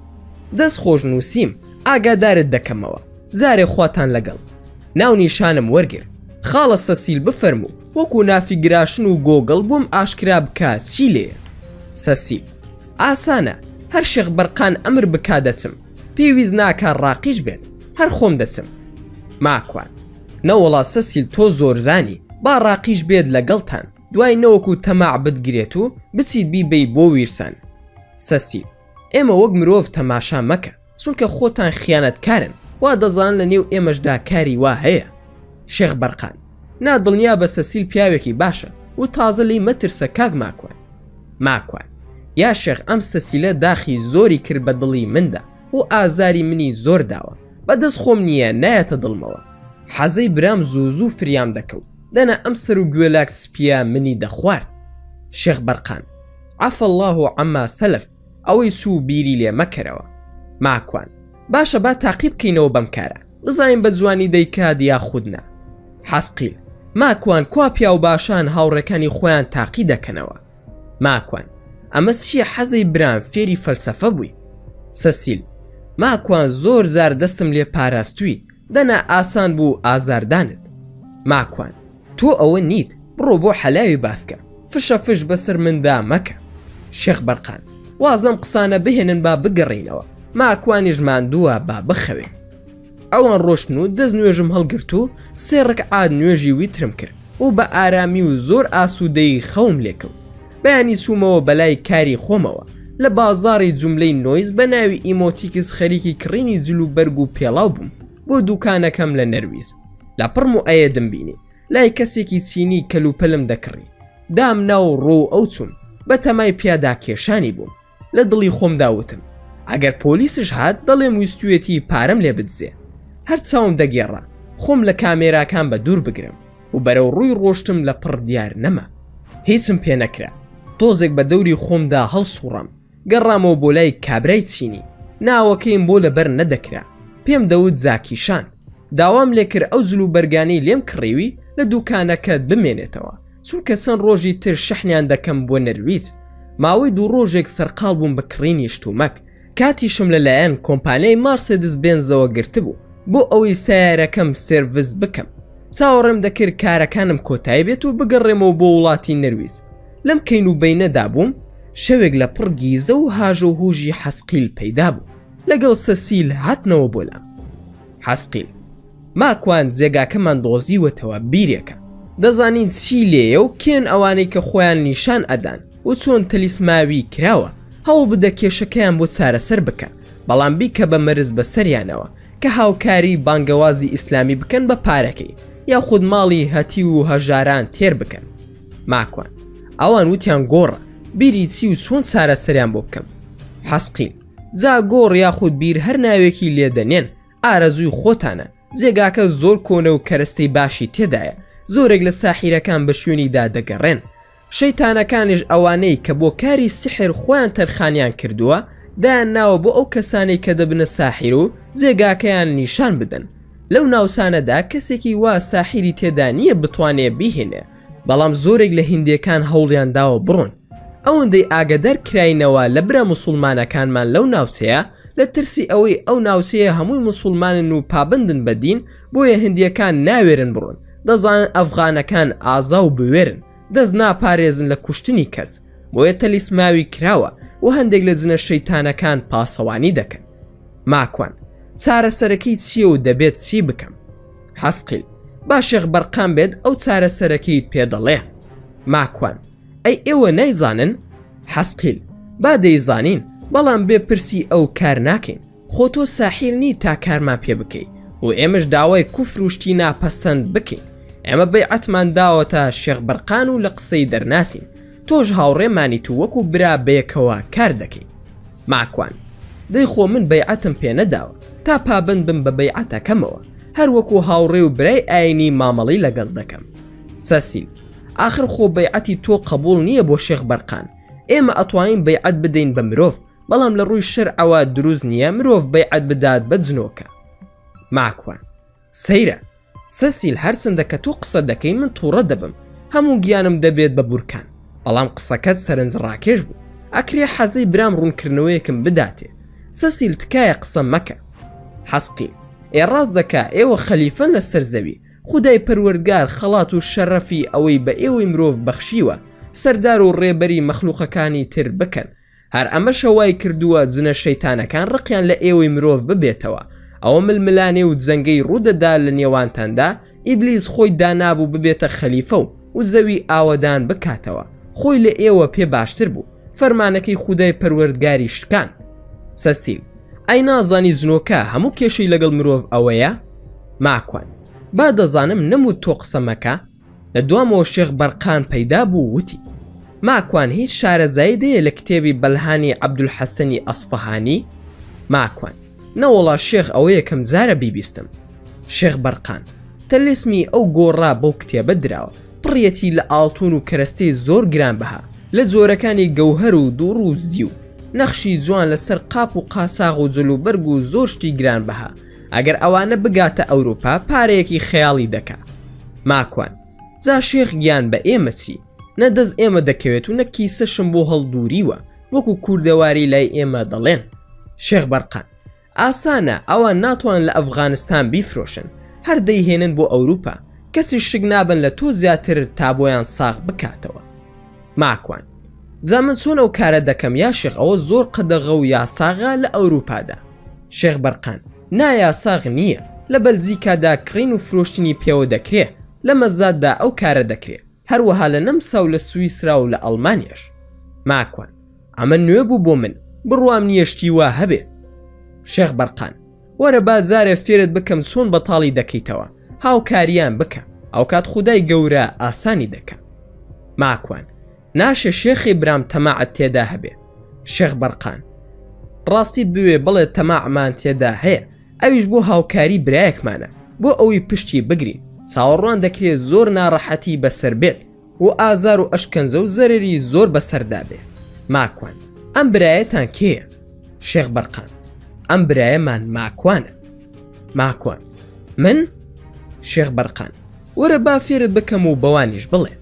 دەست خۆش نووسیم ئاگادارت دەکەمەوە، زارێ خواتان لەگەڵ. ناو نیشانم وەرگر. خاڵە سەسیل بفەرموو وەکو نافیگراشن و گۆگڵ بووم ئاشکرا بکە چی لێیە. سەسیل ئاسانە، هەر شێخ بەرقان ئەمر بکا دەچم، پێویست ناکە ڕاقیش بێت، هەر خۆم دەچم. ماکوان نەوەڵا سەسیل تۆ زۆرزانی، با ڕاقیش بێت لەگەڵتان، دوای نەوەکو تەماع بتگرێت و بچیت بیبەی بۆ ویرسان. سەسیل ئێمە وەک مرۆڤ تەماشا مەکە چونکە خۆتان خیانەتکارن، وا دەزان لە نێو ئێمەشدا کاری وا هەیە. شێخ بەرقان نادڵنیا بە سەسیل پیاوێکی باشە و تازە لی مەترسە کاک ماکوان. ماکوان یا شێخ ئەم سەسیلە داخی زۆری کرد بە دڵی مندا و ئازاری منی زۆر داوە، بەدەست خۆم نییە نایەتە دڵمەوە. حەزەی برام زوو فریام دەکەوت، دەنا ئەم سەر و گوێلاک سپیا منی دەخوارد. شێخ بەرقان عەفە الله عەما سەلەف، ئەوەی سوو بیری لێ مەکەرەوە. ماکوان باشە با تاقیب بکەینەوە بەم کارە، بزانین بە جوانی دەیکات یاخودنا. حەسقیل ماکوان کوا پیا و باشان هاوڕێکانی خۆیان تاقی دەکەنەوە. ماکوان ئەمە چییە حەزەی برام فێری فەلسەفە بووی؟ سەسیل ماکوان زۆر زار دەستم لێ پاراستووی، دەنا ئاسان بوو ئازاردانت. ماکوان تۆ ئەوە نیت، بڕۆ بۆ حەلاوی باسکە، فشە فش بەسەر مندا مەکە. شێخ بەرقان وازم قسانە بهێنن با بگەڕینەوە، ماکوانی ژماندووە با بخەوێ. ئەوان ڕۆشن و دەست نوێژم هەڵگرت و 3 ڕکعات نوێژی ویترم کرد و بە ئارامی و زۆر ئاسوودەی خەوم لێکەوت. بەیانی سوومەوە بەلای کاری خۆمەوە لە بازاڕی جوملەی نۆیز بە ناوی ئیمۆتیکس خەریکی کڕینی جلو بەرگ و پێڵاو بووم بۆ دوکانەکەم لە نەرویز. لە پڕم و ئەیەدم بینی لای کەسێکی چینی کەلوپەلم دەکڕی، دام ناو ڕۆ ئەو چوون بە تەمای پیادا کێشانی بووم. لە دڵی خۆم داوتم ئەگەر پۆلیسش هات دەڵێم ویستوێتی پارەم لێ بدزێ. هەر چاوم دەگێڕا خۆم لە کامێراکان بە دوور بگرم و بەرەو ڕووی ڕۆشتم لە پڕ دیار نەما. هیچم پێ نەکرا. تۆزێک بە دەوری خۆمدا هەڵسوڕم، گەڕامەوە بۆ لای کابرای چینی، ناوەکەیم بۆ لەبەر نەدەکرا، پێم دەوت زاکیشان. داوام لێ کرد ئەو جلو بەرگانەی لێم کڕیوی لە دوکانەکەت بمێنێتەوە، چونکە چەند ڕۆژی تر شەحنیان دەکەم بۆ نەرویز. ماوەی 2 ڕۆژێک سەرقاڵ بووم بە کڕینی شتومەک. کاتیشم لەلایەن کۆمپانیای مارسێدس بێنزەوە گرتبوو بۆ ئەوەی سیارەکەم سێرڤس بکەم. چاوەڕێم دەکرد کارەکانم کۆتایی بێت و بگەڕێمەوە بۆ وڵاتی نەرویز. لەم کەین و بەینەدا بووم، شەوێک لە پڕ گیزە و هاژە و هوژی حەسقیل پەیدا بوو، لەگەڵ سەسیل هاتنەوە بۆلام. حەسقیل ماکوان جێگاکەمان دۆزیوەتەوە بیرێکە، دەزانین چی لێیە و کێن ئەوانەی کە خۆیان نیشان ئەدان و چۆن تەلیسماوی کراوە، هەوڵ بدە کێشەکەیان بۆ چارەسەر بکە، بەڵام بیکە بە مەرز بەسەریانەوە کە هاوکاری بانگەوازی ئیسلامی بکەن بە پارەکەی یاخود ماڵی هەتی و هەژاران تێر بکەن. ماکوان ئەوان وتیان گۆڕە، بیری چی و چۆن چارەسەریان بۆ بکەم. حەسقیل جا گۆڕ یاخود بیر هەر ناوێکی لێدەنێن، ئارەزووی خۆتانە، جێگاکە زۆر کۆنە و کەرەستەی باشی تێدایە، زۆرێک لە ساحیرەکان بە شوێنیدا دەگەڕێن. شەیتانەکانیش ئەوانەی کە بۆ کاری سحر خۆیان تەرخانیان کردووە دایان ناوە بۆ ئەو کەسانەی کە دەبنە ساحیر و جێگاکەیان نیشان بدەن. لەو ناوسانەدا کەسێکی وا ساحیری تێدا نییە بتوانێت بیهێنێ، بەڵام زۆرێک لە هیندیەکان هەوڵیان داوە بڕۆن. ئەوەندەی ئاگادار کراینەوە لە برا موسڵمانەکانمان لەو ناوچەیە لە ترسی ئەوەی ئەو ناوچەیە هەمووی موسڵمانن و پابندن بە دین، بۆیە هیندیەکان ناوێرن بڕۆن. دەزانن ئەفغانەکان ئازا و بوێرن، دەست ناپارێزن لە کوشتنی کەس، بۆیە تەلیسماوی کراوە و هەندێک لە جنە شەیتانەکان پاسەوانی دەکەن. ماکوان چارەسەرەکەی چییە و دەبێت چی بکەم؟ حەسقیل با شێخ بەرقان بێت ئەو چارەسەرەکەیت پێ دەڵێ. ماکوان ئەی ئێوە نەیزانن؟ حەسقیل با دەیزانین، بەڵام بێ پرسی ئەو کار ناکەین. خۆ تۆ ساحیر نی تا کارمان پێ بکەی و ئێمەش داوای کوفر و شتی ناپەسەند بکەین. ئێمە بەیعەتمان داوەتە شێخ بەرقان و لە قسەی دەرناسین، تۆش هاوڕێمانی تو وەکو برا بەیەکەوە کار دەکەین. ماکوان دەی خۆ من بەیعەتم پێ نەداوە تا پابند بم بە بەیعەتەکەمەوە، هەر وەکو هاوڕێ و برای ئاینی مامەڵی لەگەڵ دەکەم. سەسیل ئاخر خۆ بەیعەتی تۆ قبول نییە بۆ شێخ بەرقان. ئێمە ئەتوانین بەیعەت بدەین بە مرۆڤ، بەڵام لە ڕووی شەرعەوە دروست نییە مرۆڤ بەیعەت بدات بە جنۆکە. ماکوان سەیرە سەسیل، هەرچەندە کە تۆ قسە دەکەی من تووڕە دەبم، هەموو گیانم دەبێت بە بورکان، بەڵام قسەکەت سەرنج ڕاکێش بوو. ئەکرێ حەزەی برام ڕوونکردنەوەیەکم بداتێ. سەسیل تکایە قسە مەکە. حەسقیل ڕاست دەکا ئێوە خەلیفەن لە سەر زەوی، خودای پەروەردگار خەڵات و شەرەفی ئەوەی بە ئێوەی مرۆڤ بەخشیوە سەردار و ڕێبەری مەخلوقەکانی تر بکەن. هەر ئەمە شەوای کردووە جنە شەیتانەکان ڕقیان لە ئێوەی مرۆڤ ببێتەوە. ئەوە ململانێ و جەنگەی ڕوودەدا لە نێوانتاندا، ئیبلیس خۆی دانابوو ببێتە خەلیفە و زەوی ئاوەدان بکاتەوە. خۆی لە ئێوە پێ باشتر بوو، فەرمانەکەی خودای پەروەردگاری شکان. سەسیل ئەی نازانی زنۆکە هەموو کێشەی لەگەڵ مرۆڤ ئەوەیە؟ ماکوان با دەزانم نەموت تۆ قسەمەکە. لە دوامەوە شێخ بەرقان پەیدا بوو وتی ماکوان هیچ شارەزایدەیە لە کتێبی بەلهانی عەبدولحەسەنی ئەسفەهانی؟ ماکوان نەوەڵا شێخ ئەوە یەکەم جارە بیبیستم. شێخ بەرقان تەلیسمی ئەو گۆڕا بەو کتێبە دراوە، پڕیەتی لە ئاڵتون و کەرەستەی زۆر گرانبەها، لە جۆرەکانی گەوهەر و دوڕ و زی و نەخشی جوان لەسەر قاپ و قاساغ و جلوبەرگ و زۆر شتی گرانبەها. ئەگەر ئەوانە بگاتە ئەوروپا پارەیەکی خەیاڵی دەکا. ماکوان جا شێخ گیان بە ئێمە چی؟ نەدەست ئێمە دەکەوێت و نەکیسەشم بۆ هەڵدووریوە وەکو کوردەواری لای ئێمە دەڵێن. شێخ بەرقان ئاسانە، ئەوان ناتوان لە ئەفغانستان بیفرۆشن، هەر دەیهێنن بۆ ئەوروپا، کەسی شک نابن لە تۆ زیاتر تا بۆیان ساغ بکاتەوە. ماکوان جا من چۆن ئەو کارە دەکەم یا شێخ؟ ئەوە زۆر قەدەغە و یاساغا لە ئەوروپادا. شێخ بەرقان نایاساغ نییە، لە بەلجیکادا کڕین و فرۆشتنی پێوە دەکرێ، لە مەزاددا ئەو کارە دەکرێت، هەروەها لە نەمسا و لە سویسرا و لە ئەڵمانیاش. ماکوان ئەمە نوێ بوو بۆ من، بڕوام نیەشتی وا هەبێ. شێخ بەرقان وەرە بازارێ فێرت بکەم چۆن بەتاڵی دەکەیتەوە، هاوکاریان بکە، ئەو کات خودای گەورە ئاسانی دەکە. ماکوان ناشە شێخی برام تەماعت تێدا هەبێ. شێخ بەرقان ڕاستی بوێ بڵێ تەماعمان تێدا هەیە، ئەویش بۆ هاوکاری برایەکمانە، بۆ ئەوەی پشتی بگرین. چاوەڕوان دەکرێت زۆر ناڕەحەتی بەسەر بێت و ئازار و ئەشکەنجە و زەرری زۆر بەسەردا بێ. ماکوان ئەم برایەتان کێیە؟ شێخ بەرقان ئەم برایەمان ماکوانە. ماکوان من؟ شێخ بەرقان وەرە با فێرت بکەم و بەوانیش بڵێ.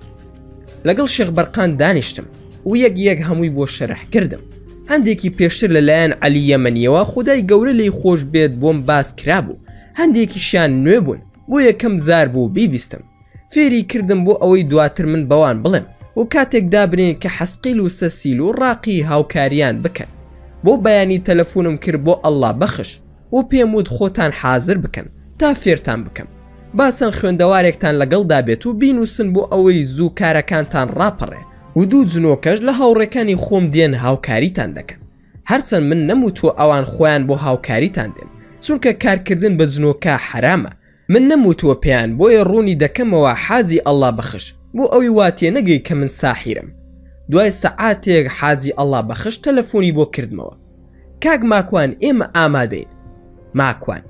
لەگەڵ شێخ بەرقان دانیشتم و یەک هەمووی بۆ شەرح کردم. هەندێکی پێشتر لەلایەن عەلی یەمەنیەوە خودای گەورە لی خۆش بێت بۆم باس کرابوو، هەندێکیشیان نوێ بوون، بۆ یەکەم زار بوو بیبیستم. فێری کردم بۆ ئەوەی دواتر من بەوان بڵێم و کاتێک دابنێن کە حەسقیل و سەسیل و ڕاقی هاوکاریان بکەن. بۆ بەیانی تەلەفۆنم کرد بۆ ئەڵڵا بەخش و پێم وت خۆتان حازر بکەن تا فێرتان بکەم، با چەند خوێندەوارێکتان لەگەڵدا بێت و بینوسن بۆ ئەوەی زوو کارەکانتان ڕاپەڕێ و دوو جنۆکەش لە هاوڕێکانی خۆم دێن هاوکاریتان دەکەن. هەرچەند من نەموتوە ئەوان خۆیان بۆ هاوکاریتان دێن، چونکە کارکردن بە جنۆکە حرامە. من نەموتوە پێیان، بۆیە ڕوونی دەکەمەوە حازی ئەڵڵا بەخش بۆ ئەوی واتێ نەگەی کە من ساحیرم. دوای سەعاتێک حازی ئەڵڵا بەخش تەلەفۆنی بۆ کردمەوە. کاک ماکوان ئێمە ئامادەین. ماکوان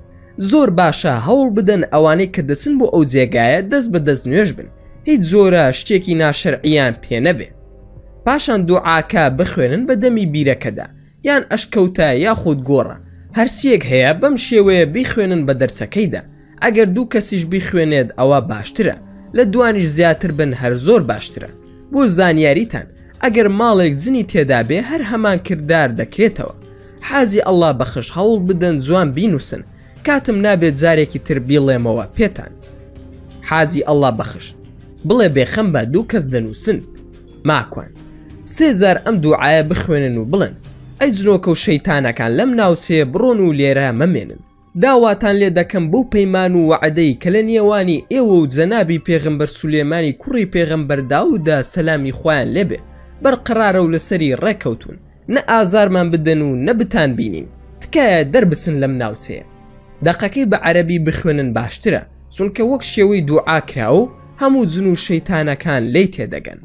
زۆر باشە هەوڵ بدەن ئەوانەی کە دەچن بۆ ئەو جێگایە دەست بە دەست نوێژ بن، هیچ زۆرە شتێکی ناشەرعیان پێ نەبێ. پاشان دوعاکە بخوێنن بە دەمی بیرەکەدا یان ئەشکەوتە یاخود گۆڕە، هەرسیەک هەیە بەم شێوەیە بیخوێنن بە دەرچەکەیدا. ئەگەر دوو کەسیش بیخوێنێت ئەوە باشترە، لە دوانیش زیاتر بن هەر زۆر باشترە. بۆ زانیاریتان ئەگەر ماڵێک زنی تێدا بێ هەر هەمان کردار دەکرێتەوە. حازی ئەڵڵا بەخش هەوڵ بدەن جوان بینوسن، کاتم نابێت جارێکی تر بیڵێمەوە پێتان. حازی ئەڵڵا بەخش بڵێ بێخەم بە دوو کەس دەنووسن. ماکوان 3000 ئەم دوعایە بخوێنن و بڵێن ئەی جنۆکە و شەیتانەکان لەم ناوچەیە بڕۆن و لێرە مەمێنن. داواتان لێ دەکەم بەو پەیمان و وعدەی کە لە نێوانی ئێوە و جەنابی پێغەمبەر سولێمانی کوڕی پێغەمبەر داووددا سەلامی خۆیان لێبێ بەرقەرارە و لەسەری ڕێکەوتون، نە ئازارمان بدەن و نەبتان بینین، تکایە دەربچن لەم ناوچەیە. دەقەکەی بە عەرەبی بخوێنن باشترە، چونکە وەک شێوەی دوعا کراوە و هەموو جن و شەیتانەکان لی تێدەگەن.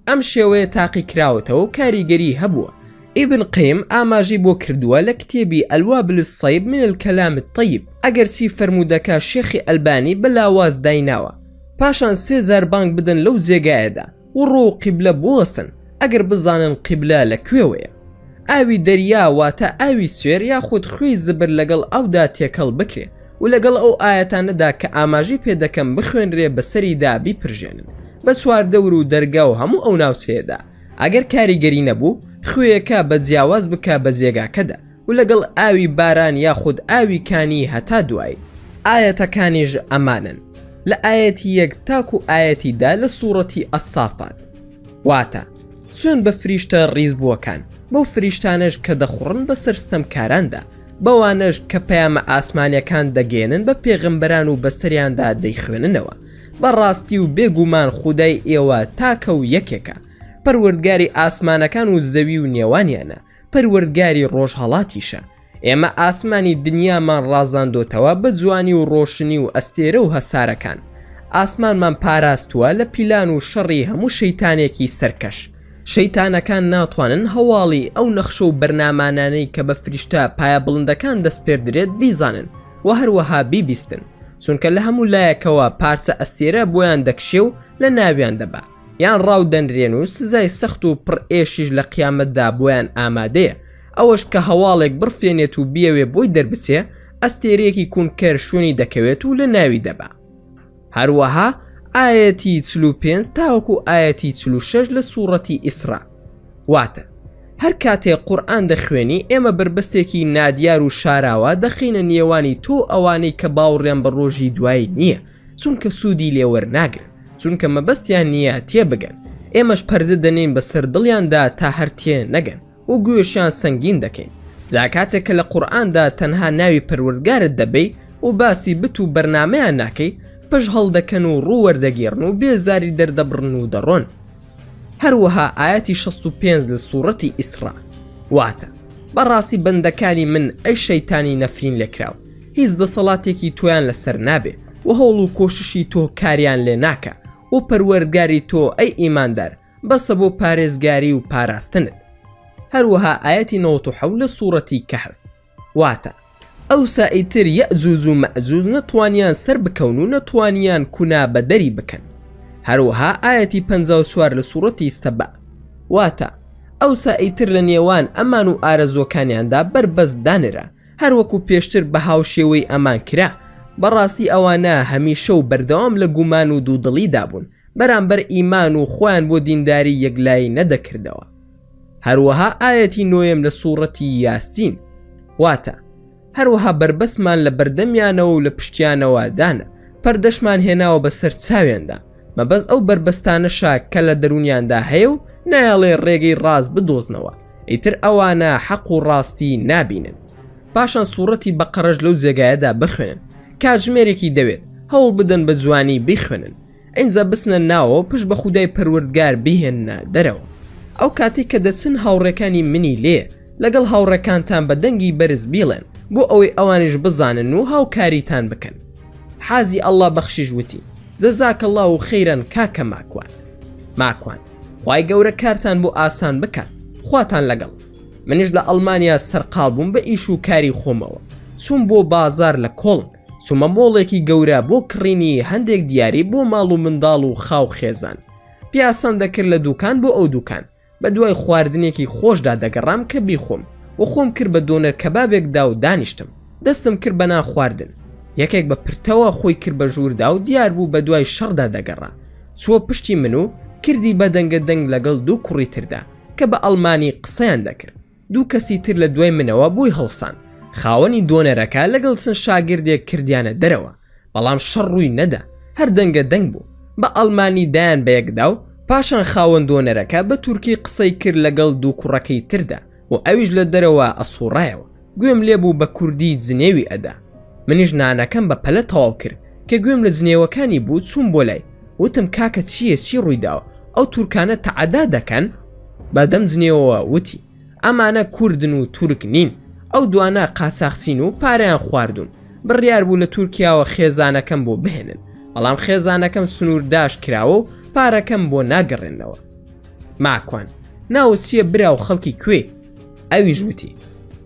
ئەم شێوەیە تاقی کراوەتەوە و کاریگەری هەبووە. ئیبن قیم ئاماژی بۆ کردووە لە کتێبی ئەلوابل الصەیب من الکەلام الطەیب، ئەگەر سی فەرموودەکە شێخی ئەلبانی بە لاواز دایناوە. پاشان 3000 بانگ بدەن لەو جێگایەدا و ڕۆ قیبلە بوەستن ئەگەر بزانن قیبلە لەکوێوەیە. ئاوی دەریا واتە ئاوی سوێر یاخود خوێی زبر لەگەڵ ئەودا تێکەڵ بکرێ و لەگەڵ ئەو ئاەتانەدا کە ئاماژی پێدەکەم بخوێنرێ بەسەریدا بیپرژێنن بە چواردەور و دەرگا و هەموو ئەو ناوچەیەدا. ئەگەر کاریگەری نەبوو خوێیەکە بە جیاواز بکە بە جێگاکەدا و لەگەڵ ئاوی باران یاخود ئاوی کانی هەتا دوای. ئاەتەکانیش ئەمانن لە ئاەتی 1 تاکو ئاەتی 10 لە سوورەتی ئەسافات. واتە سوێن بە فریشتە ڕیزبووەکان، بەو فریشتانەش کە دەخوڕن بە سەرستەمکاراندا، بەوانەش کە پەیامە ئاسمانیەکان دەگێنن بە پێغەمبەران و بەسەریاندا دەیخوێننەوە. بەڕاستی و بێگومان خودای ئێوە تاکە و یەکێکە، پەروەردگاری ئاسمانەکان و زەوی و نێوانیانە، پەروەردگاری ڕۆژهەڵاتیشە. ئێمە ئاسمانی دنیامان ڕازاندۆتەوە بە جوانی و ڕۆشنی و ئەستێرە و هەسارەکان. ئاسمانمان پاراستووە لە پیلان و شەڕی هەموو شەیتانێکی سەرکەش. شەیتانەکان ناتوانن هەواڵی ئەو نەخشە و بەرنامانانەی کە بە فریشتە پایە بڵندەکان دەست پێردرێت بیزانن و هەروەها بیبیستن، چونکە لە هەموو لایەکەوە پارچە ئەستێرە بۆیان دەکشێ و لە ناویان دەبا، یان ڕاو دەنرێن و سزای سەخت و پڕ ئێشیش لە قیامەتدا بۆیان ئامادەیە. ئەوەش کە هەواڵێک بڕفێنێت و بیەوێ بۆی دەربچێ، ئەستێرەیەکی کونکەر شوێنی دەکەوێت و لە ناوی دەبا. هەروەها ئاەتی 45 تاوەکو ئاەتی 46 لە سوورەتی ئیسرا. واتە هەر کاتێک قورئان دەخوێنی ئێمە بربەستێکی نادیار و شاراوە دەخینە نێوانی تۆ ئەوانەی کە باوەڕیان بە ڕۆژی دوایی نییە، چونکە سوودی لێوەرناگرن، چونکە مەبەستیان نییە تێبگەن. ئێمەش پەردە دەنین بەسەر دڵیاندا تا هەر تێ نەگەن و گوێشیان سەنگین دەکەین. جاکاتێک کە لە قورئاندا تەنها ناوی پەروەردگارت دەبەی و باسی بت و بەرنامەیان ناکەی، پش هەڵدەکەن و ڕووەردەگێڕن و بێزاری دەردەبڕن و دەڕۆن. هەروەها ئاەتی 65 لە سوورەتی ئیسرا. واتە بەڕاستی بەندەکانی من ئەی شەیتانی نەفرین لێکراو، هیچ دەسەڵاتێکی تۆیان لەسەر نابێ و هەوڵ و کۆششی تۆ کاریان لێ ناکە و پەروەردگاری تۆ ئەی ئیماندار بەسە بۆ پارێزگاری و پاراستنت. هەروەها ئاەتی 97 لە سوورەتی کەهف. واتە ئەوسا ئیتر یەئجوج و مەئجوج نەتوانیان سەر بکەون و نەتوانیان کونا بەدەری بکەن. هەروەها ئاەتی 54 لە سوورەتی سەبع. واتە ئەوسا ئیتر لە نێوان ئەمان و ئارەزۆکانیاندا بربەست دانرا، هەروەکو پێشتر بە هاوشێوەی ئەمان کرا. بەڕاستی ئەوانە هەمیشە و بەردەوام لە گومان و دوودڵیدا بوون، بەرامبەر ئیمان و خۆیان بۆ دینداری یەکلایی نەدەکردەوە. هەروەها ئاەتی 9 لە سوورەتی یاسین. واتە هەروەها بربەستمان لە بەردەمیانەوە و لە پشتیانەوە دانە، پەردەشمان هێناوە بەسەر چاوێندا، مەبەز ئەو بربەستانەشە کە لە دەرونیاندا هەیە و نایەڵێ ڕێگەی ڕاست بدۆزنەوە، ئیتر ئەوانە حەق و ڕاستی نابینن. پاشان سوورەتی بەقەرەش لەو جێگایەدا بخوێنن، کاتژمێرێکی دەوێت هەوڵ بدەن بە جوانی بیخوێنن، ئینجا بسنە ناوە پشت بە خودای پەروەردگار بیهێنە دەرەوە. ئەو کاتی کە دەچن هاوڕێکانی منی لێ لەگەڵ هاوڕەکانتان بە دەنگی بەرز بیڵێن بۆ ئەوەی ئەوانش بزانن و هاوکاریتان بکەن. حازی ئەڵڵا بەخشیش وتی جەزاکە الله و خەیرەن کاکە ماکوان خوای گەورە کارتان بۆ ئاسان بکات، خواتان لەگەڵ. منیش لە ئەڵمانیا سەرقاڵ بووم بە ئیش و کاری خۆمەوە، سوم بۆ بازار لە کۆڵن، سومە مۆڵێکی گەورە بۆ کڕینی هەندێک دیاری بۆ ماڵ و منداڵ و خاو خێزان. پیاسەم دەکرد لە دوکان بۆ ئەو دوکان، بە دوای خواردنێکی خۆشدا دەگەڕام کە بیخۆم و خۆم کرد بە دۆنەر کەبابێکدا و دانیشتم، دەستم کرد بە نان خواردن. یەکێک بە پرتەوە خۆی کرد بە ژووردا و دیار بوو بە دوای شەڕدا دەگەڕا. چووە پشتی من و کردی بە دەنگە دەنگ لەگەڵ دوو کوڕی تردا کە بە ئەڵمانی قسەیان دەکرد. دوو کەسی تر لە دوای منەوە بووی هەڵسان. خاوەنی دۆنەرەکە لەگەڵ چەند شاگردێک کردیانە دەرەوە، بەڵام شەڕ ڕووی نەدا، هەر دەنگە دەنگ بوو. بە ئەڵمانی دایان بەیەکدا و پاشان خاوەن دۆنەرەکە بە تورکی قسەی کرد لەگەڵ دوو کوڕەکەی تردا و ئەویش لە دەرەوە ئەسوڕایەوە. گوێم لێبوو بە کوردی جنێوی ئەدا. منیش نانەکەم بە پەلە تەواو کرد کە گوێم لە جنێوەکانی بوو. چوون بۆ لای، وتم کاکە چیە، چی ڕوویداوە؟ ئەو تورکانە تەعەدا دەکەن؟ بەدەم جنێوەوە وتی ئەمانە کوردن و تورک نین، ئەو دوانە قاساخسین و پارەیان خواردون. بڕیار بوو لە تورکیاوە خێزانەکەم بۆ بهێنن، بەڵام خێزانەکەم سنوورداش کراوە و پارەکەم بۆ ناگەڕێنەوە. ماکوان ناوت چییە برا و خەڵکی کوێ؟ ئەویش وتی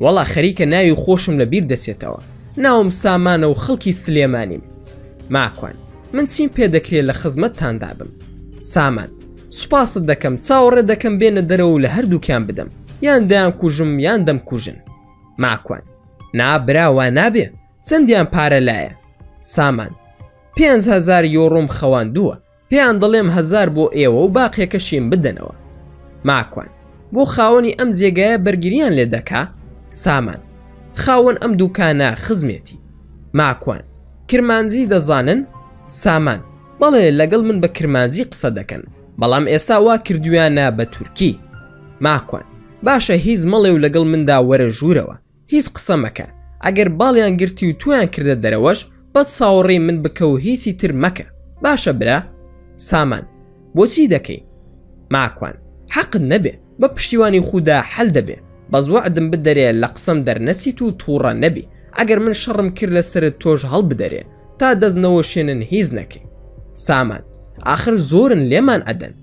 وەڵا خەریکە ناوی خۆشم لە بیر دەسێتەوە، ناوم سامانە و خەڵکی سلێمانیم. ماکوان من چیم پێ دەکرێت لە خزمەتتاندا بم؟ سامان سوپاست دەکەم، چاوەڕێ دەکەم بێنە دەرەوە لە هەردووکیان بدەم، یان دایان کوژم یان دەم کوژن. ماکوان نابراوە نابێ، چەندیان پارە لایە؟ سامان 5,000 یۆڕۆم خەواندووە، پێیان دەڵێم 1000 بۆ ئێوە و باقیەکەشیم بدەنەوە. ماکوان بۆ خاوەنی ئەم جێگایە بەرگریان لێ دەکا؟ سامان خاوەن ئەم دوکانە خزمێتی. ماکوان کرمانجی دەزانن؟ سامان بەڵێ لەگەڵ من بە کرمانجی قسە دەکەن، بەڵام ئێستا وا کردویانە بە تورکی. ماکوان باشە هیچ مەڵێ و لەگەڵ مندا وەرە ژوورەوە، هیچ قسە مەکە، ئەگەر باڵیان گرتی و تویان کردە دەرەوەش بەد ساوەڕێی من بکە و هیچی تر مەکە، باشە برا؟ سامان بۆچی دەکەی؟ ماکوان حەقت نەبێ، بە پشتیوانی خودا حەل دەبێ، بەس وەعدم بدەرێ لە قسەم دەرنەچیت و تووڕە نەبی، ئەگەر من شەڕم کرد لەسرت تۆش هەڵ بدەرێ تا دەستنەوە شوێنن هیچ نەکەی. سامان ئاخر زۆرن لێمان ئەدەن.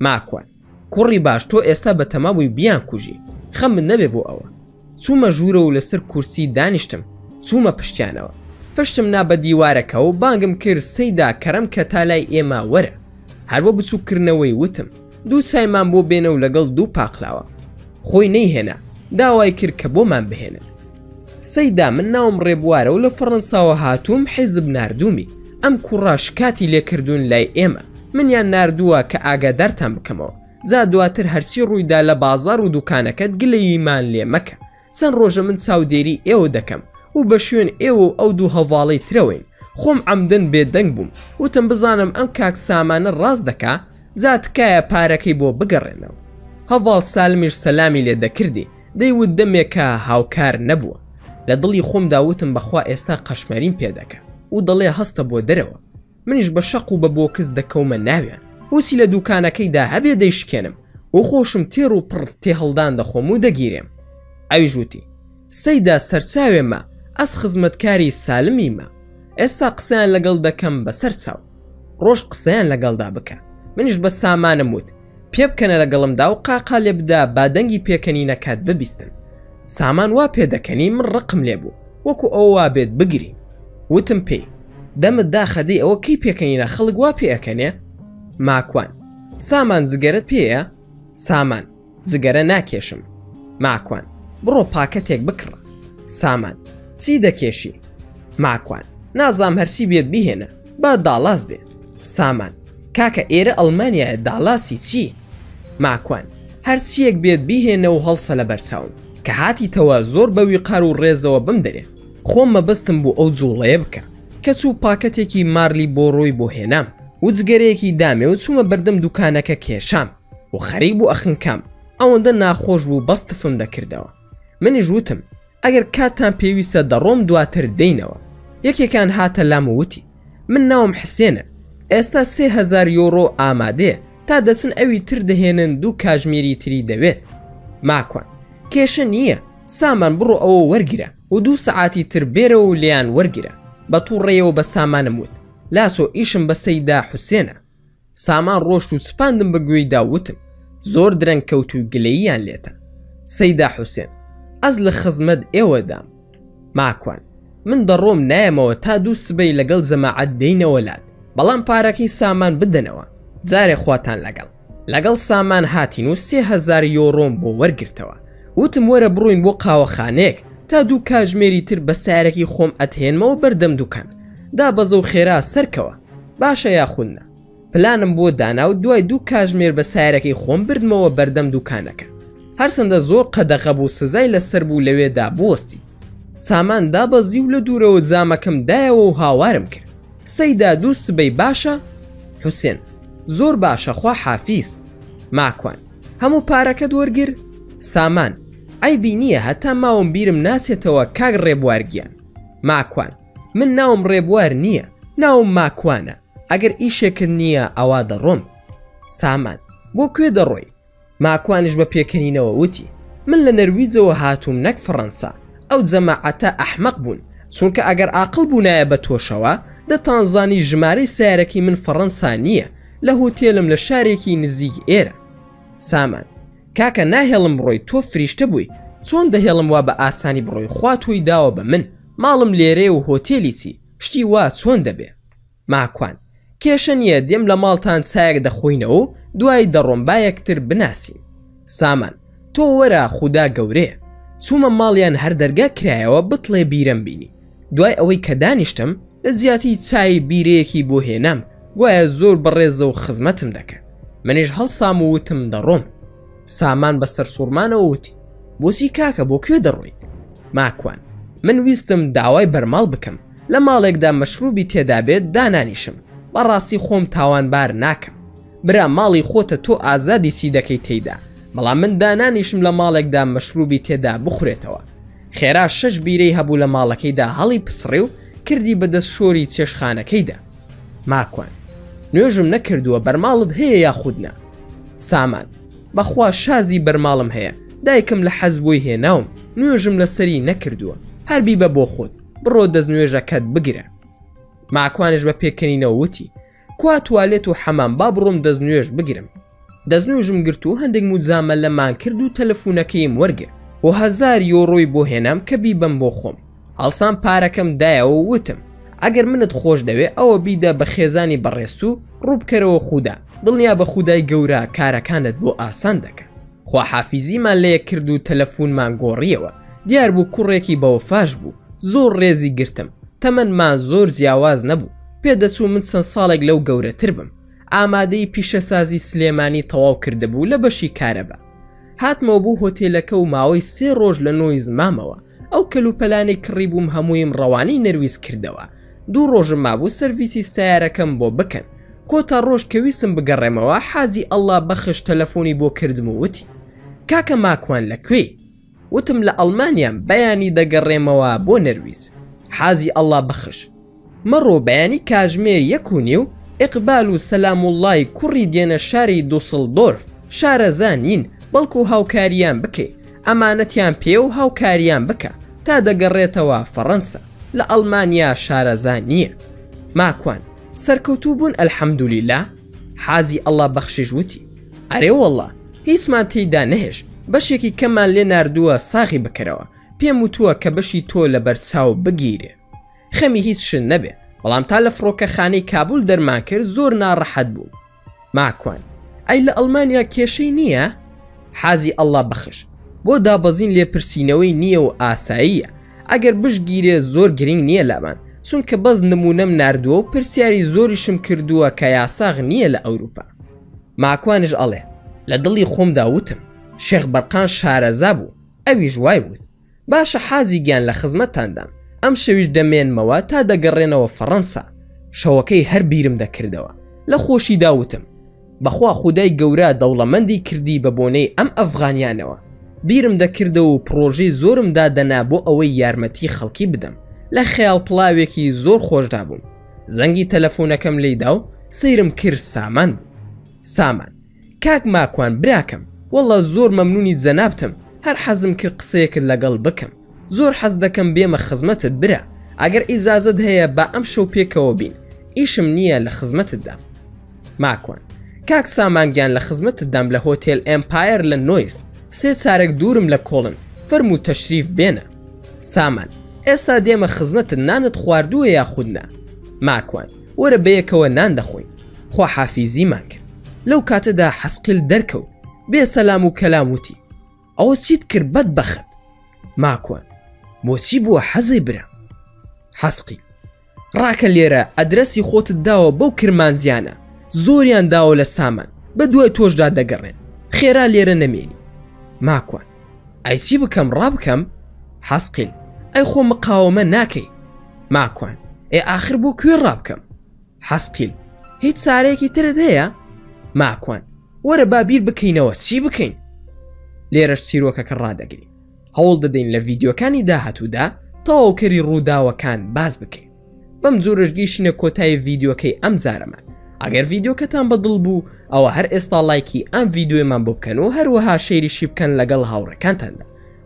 ماکوان کوڕی باش تۆ ئێستا بە تەمابووی بیان کوژی، خەم من نەبێ بۆ ئەوە. چوومە ژوورە و لەسەر کورسی دانیشتم، چوومە پشتیانەوە، پشتم نا بە دیوارەکە و بانگم کرد سەیدا کەرەم کە تا لای ئێمە وەرە. هەر بۆ بچووکردنەوەی وتم دوو چایمان بۆ بێنە و لەگەڵ دوو پاقلاوە. خۆی نەیهێنا، داوای کرد کە بۆمان بهێنن. سەیدا من ناوم ڕێبوارە و لە فەڕەنساوە هاتووم حیزب ناردوومی، ئەم کوڕا شکاتی لێکردوون لای ئێمە، منیان ناردووە کە ئاگادارتان بکەمەوە، جا دواتر هەرسی ڕوویدا لە بازار و دوکانەکەت گلەییمان لێ مەکە. چەند ڕۆژە من چاودێری ئێوە دەکەم و بە شوێن ئێوە ئەو دوو هەواڵەی ترەوەین. خۆم عەمدەن بێدەنگ بووم، وتم بزانم ئەم کاک سامانە ڕاست دەکا، جا تکایە پارەکەی بۆ بگەڕێنەوە. هەواڵ سالمیش سەلامی لێ دەکردی، دەیوت دەمێکە هاوکار نەبووە. لە دڵی خۆمدا وتم بەخوا ئێستا قەشمەریم پێ دەکە و دەڵێ هەستە بۆ دەرەوە. منیش بە شەق و بە بۆکس دەکەومە ناویان، وسی لە دوکانەکەیدا هەبێ دەیشکێنم و خۆشم تێڕ و پڕ تێ هەڵدان دەخۆم و دەگیرێم. ئەویش وتی سەیدا سەرچاوێمە، ئەس خزمەتکاری سالمیمە، ئێستا قسەیان لەگەڵ دەکەم بەسەر چاو، ڕۆژ قسەیان لەگەڵدا بکە. منیش بە سامانم وت پێ بکەنە لەگەڵمدا و قاقا لێ بدا بادەنگی پێکەنی نەکات ببیستن. سامان وا پێ دەکەنی من ڕقم لێبوو وەکو ئەو وا بێت بگری. وتم پێی دەمت داخەدەی ئەوە کەی پێکەنینە خەڵک وا پێ ئەکەنێ؟ ماکوان سامان جگەرت پێیە؟ سامان جگەرە ناکێشم. ماکوان بڕۆ پاکەتێک بکڕە. سامان چی دەکێشی؟ ماکوان نازام هەرسی بێت بیهێنە، با داڵاز بێ. سامان کاکە ئێرە ئەڵمانیایە، داڵاسی چی؟ ماکوان هەرچیەک بێت بیهێنە و هەڵسە لە بەرچاوم کە هاتیتەوە زۆر بەوی قار و ڕێزەوە بمدەرێ. خۆم مەبەستم بوو ئەو جوڵەیە بکە کە چوو پاکەتێکی مارلی بۆ ڕۆی بۆ هێنام و جگەرەیەکی دامێ و چوومە بەردەم دوکانەکە کێشام و خەریک بوو ئەخنکام، ئەوەندە ناخۆش بوو بەستفم دەکردەوە. منیش وتم ئەگەر کاتتان پێویستە دەڕۆم دواتر دەینەوە. یەکێکان هاتە لام و وتی من ناوم حسێنە، ئێستا 3000 یۆڕۆ ئامادەیە تا دەچن ئەوی تر دەهێنن، دوو کاژمیری تری دەوێت. ماکوان کێشە نییە، سامان بڕۆ ئەوە وەرگرە و 2 سەعاتی تر بێرە و لیان وەرگرە. بە تووڕێەوە بە سامانم وت لاسۆ ئیشم بە سەیدا حوسێنە. سامان ڕۆشت و سپاندم بە گوێیدا وتم زۆر درەنگ کەوت و گلەییان لێتە. سەیدا حوسێن ئەز لە خزمەت ئێوەدام. ماکوان من دەڕۆم نایەمەوە تا 2 سبەی لەگەڵ جەماعەت دێینەوە لات، بەڵام پارەکەی سامان بدەنەوە. جارێ خواتان لەگەڵ سامان هاتین و 3000 یۆڕۆم بۆ وەرگرتەوە. وتم وەرە بڕۆین بۆ قاوەخانەیەک تا 2 کاژمێری تر بە سیارەکی خۆم ئەتهێنمەوە بەردەم دوکان. دابەزە و خێرا سەرکەوە. باشە یاخودنا. پلانم بۆ دانا و دوای 2 کاژمێر بە سیارەکەی خۆم بردمەوە بەردەم دوکانەکە. هەرچەندە زۆر قەدەغە بوو، سزای لەسەر بوو لەوێدا بوەستی. سامان دابەزی و لە دوورەوە جامەکەم دایەوە و هاوارم کرد. سەیدا 2 سبەی باشە؟ حوسێن: زۆر باشە، خوا حافیز. ماکوان: هەموو پارەکەت وەرگر؟ سامان: عیبی نییە، هەتا ماوەم بیرم ناسێتەوە کاک ڕێبوارگیان. ماکوان: من ناوم ڕێبوار نییە، ناوم ماکوانە. ئەگەر ئیشێکت نییە ئەوا دەڕۆم. سامان: بۆ کوێ دەڕۆی؟ ماکوانش بە پێکەنینەوە وتی: من لە نەرویجەوە هاتووم نەک فەڕەنسا. ئەو جەماعەتە ئەحمەق بوون، چونکە ئەگەر عاقڵ بوونایە بە تۆشەوە دەتانزانی ژمارەی سیارەکی من فەڕەنسا نییە، لە هۆتێلم لە شارێکی نزیک ئێرە. سامان: کاکە ناهێڵم بڕۆی، تۆ فریشتە بووی، چۆن دەهێڵم وا بە ئاسانی بڕۆی؟ خوا تۆی داوە بە من، ماڵم لێرێ و هۆتێلی چی، شتی وا چۆن دەبێ؟ ماکوان: کێشە نییە، دێم لە ماڵتان چایەک دەخۆینەوە و دوای دەڕۆم با یەکتر بناسین. سامان: تۆ وەرە، خودا گەورەیە. چوومە ماڵیان هەر دەرگا کرایەوە بتڵێ بیرەم بینی. دوای ئەوەی کە دانیشتم لە زیاتی چای بیرەیەکی بۆ هێنام، گوایە زۆر بەڕێزە و خزمەتم دەکەن. منیش هەڵسام و وتم دەڕۆم. سامان بەسەر سوورمانەوە وتی: بۆچی کاکە، بۆ کوێ دەڕۆی؟ ماکوان: من ویستم داوای بەرماڵ بکەم، لە ماڵێکدا مەشروبی تێدا بێت دانانیشم. بەڕاستی خۆم تاوانبار ناکەم. برا ماڵی خۆتە، تۆ ئازادی چی دەکەی تێیدا، بەڵام من دانانیشم لە ماڵێکدا مەشروبی تێدا بخورێتەوە. خێرا 6 بیرەی هەبوو لە ماڵەکەیدا، هەڵی پسڕێ و کردی بەدەست شۆری چێشخانەکەیدا. ماکوان: نوێژم نەکردووە، بەرماڵت هەیە یاخودنا؟ سامان: بەخوا شازی بەرماڵم هەیە، دایکم لە حەز بۆی هێناوم، نوێژم لەسەری نەکردووە. هەربی بە بۆ خۆت، بڕۆ دەست نوێژەکەت بگرە. ماکوانش بە پێکەنینەوە وتی: کوا توالێت و حەمام، با بڕۆم دەست نوێژ بگرم. دەست نوێژم گرت و هەندێک موجامە لەمان کرد و تەلەفۆنەکەیم وەرگر و 1000 یۆڕۆی بۆ هێنام کە بیبم بۆ خۆم. هەڵسان پارەکەم دایەوە و وتم: ئەگەر منت خۆش دەوێ ئەوە بیدا بە خێزانی بەڕێست و ڕووبکەرەوە خودا، دڵنیا بە خودای گەورە کارەکانت بۆ ئاسان دەکە. خوا حافیزیمان لەیە کرد و تەلەفۆنمان گۆڕیەوە. دیار بوو کوڕێکی بەوەفاش بوو، زۆر ڕێزی گرتم. تەمەنمان زۆر جیاواز نەبوو، پێدەچوو من چەند ساڵێک لەو گەورەتر بم. ئامادەی پیشەسازی سلێمانی تەواو کردهبوو لە بەشی کارەبا. هاتمەوە بوو هۆتێلەکە و ماوەی 3 ڕۆژ لە نۆیز مامەوە. ئەو کەلوپەلانەی کڕی بووم هەموویم ڕەوانەی نەرویز کردەوە. 2 ڕۆژم مابوو سەرڤیسی ستایارەکەم بۆ بکەن. کۆتا ڕۆژ کە ویستم بگەڕێمەوە، حازی ئەڵڵا بەخش تەلەفۆنی بۆ کردم و وتی: کاکە ماکوان لەکوێی؟ وتم لە ئەڵمانیام، بەیانی دەگەڕێمەوە بۆ نەرویز. حازی ئەڵڵا بەخش: مەڕۆ بەیانی کاژمێر 1.5 ئیقبال و سەلام وڵڵای کوڕی دێنە شاری دووسڵدۆرف، شارەزان نین، بەڵکو هاوکاریان بکەی، ئەمانەتیان پێ و هاوکاریان بکە تا دەگەڕێتەوە فەڕەنسا، لە ئەڵمانیا شارەزان نییە. ماکوان: سەرکەوتوو بوون ئەلحەمدولیلا؟ حازی ئەڵڵا بەخشیش وتی: ئەرێ وەڵڵا، هیچمان تێیدا نەهێش، بەشێکی کەمان لێ ناردووە ساغی بکەرەوە، پێم وتووە کە بەشی تۆ لە بەرچاو بگیرێ. خەمی هیچ شن نەبێ، بەڵام تا لە فڕۆکەخانەی کابول دەرمان کرد زۆر ناڕەحەت بوو. ماکوان: ئەی لە ئەڵمانیا کێشەی نییە؟ حازی ئەڵڵا بەخش: بۆ دابەزین لێپرسینەوەی نییە و ئاساییە، ئەگەر بشگیرێ زۆر گرنگ نییە لامان، چونکە بەس نمونەم ناردووە و پرسیاری زۆریشم کردووە کە یاساغ نییە لە ئەوروپا. ماکوانش ئەڵێ: لە دڵی خۆمدا وتم شێخ بەرقان شارەزا بوو، ئەویش وای وت. باشە حازی گیان، لە خزمەتاندام، ئەم شەویش دەمێنمەوە تا دەگەڕێنەوە فەڕەنسا. شەوەکەی هەر بیرم دەکردەوە، لە خۆشی داوتم: بەخوا خودای گەورە دەوڵەمەندی کردی بە بۆنەی ئەم ئەفغانیانەوە. بیرم دەکردەوە و پرۆژەی زۆرم دادەنا بۆ ئەوەی یارمەتی خەڵکی بدەم. لە خەیاڵ پڵاوێکی زۆر خۆشدا بووم. زەنگی تەلەفۆنەکەم لێدا و سەیرم کرد سامان بوو. سامان: کاک ماکوان براکەم، وەڵڵا زۆر مەمنونی جەنابتم، هەر حەزم کرد قسەیەکت لەگەڵ بکەم. زۆر حەز دەکەم بێمە خزمەتت برا، ئەگەر ئیزازت هەیە با ئەم شەو پێکەوە بین، ئیشم نییە لە خزمەتتدام. ماکوان: کاک سامانگیان، لە خزمەتتدام لە هۆتێل ئێمپایر لە نۆیس، 3 چارەک دوورم لە کۆڵن، فەرموو تەشریف بێنە. سامان: ئێستا دێمە خزمەتت نانت خواردووە یاخودنا ماکوان وەرە بەیەکەوە نان دەخۆین خوا حافیزیمان کرد لەو کاتەدا حەسقیل دەرکەوت بێ سەلام و کەلام وتی ئەوە چیت کرد بەدبەخت ماکوان بۆچی بووە حەزەی برا حەسقیل ڕاکە لێرە ئەدرەسی خۆتت داوە بەو کرمانزیانە زۆریان داوە لە سامان بە دوای تۆشدا دەگەڕێن خێرا لێرە نەمێنی ماکوان ئەی چی بکەم ڕابکەم حەسقیل ئەی خۆ مقاومە ناکەی ماکوان ئێ ئاخر بۆ کوێ ڕابکەم حەسقیل هیچ چارەیەکی ترت هەیە ماکوان وەرە بابیر بکەینەوە چی بکەین لێرەش چیرۆکەکە ڕادەگری هەوڵ دەدەین لە ڤیدیۆکانی داهاتوودا تەواوکەری ڕووداوەکان باز بکەین بەم جۆرەش گەیشتینە کۆتایی ڤیدیۆکەی ئەم زارەمان ئەگەر ڤیدیۆکەتان بەدڵ بوو ئەوە هەر ئێستا لایکی ئەم ڤیدیۆمان بۆ بکەن و هەروەها شەیریشی بکەن لەگەڵ هاوڕەکانتاندا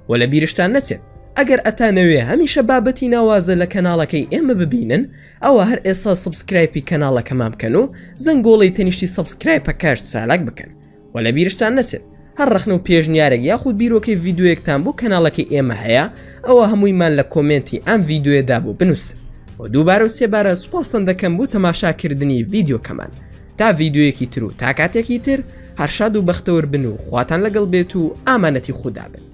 و لە بیرشتان نەچێت ئەگەر ئەتانەوێ هەمیشە بابەتی ناوازە لە کەناڵەکەی ئێمە ببینن ئەوە هەر ئێستا سبسکرایبی کەناڵەکەمان بکەن و زەنگۆڵی تەنیشتی سبسکرایبە کاش چالاک بکەن و لە بیرشتان نەچێت هەر ڕخنە و پێشنیارێک یاخود بیرۆکەی ڤیدیۆیەکتان بۆ کەناڵەکەی ئێمە هەیە ئەوە هەموویمان لە کۆمنتی ئەم ڤیدیۆیەدا بۆ بنووسن و دووبارە و سێبارە سوپاسان دەکەم بۆ تەماشاکردنی ڤیدیۆکەمان تا ڤیدیۆیەکی تر و تا کاتێکی تر هەر شاد و بەختەوەر بن و خواتان لەگەڵ بێت و ئامانەتی خوددا بن.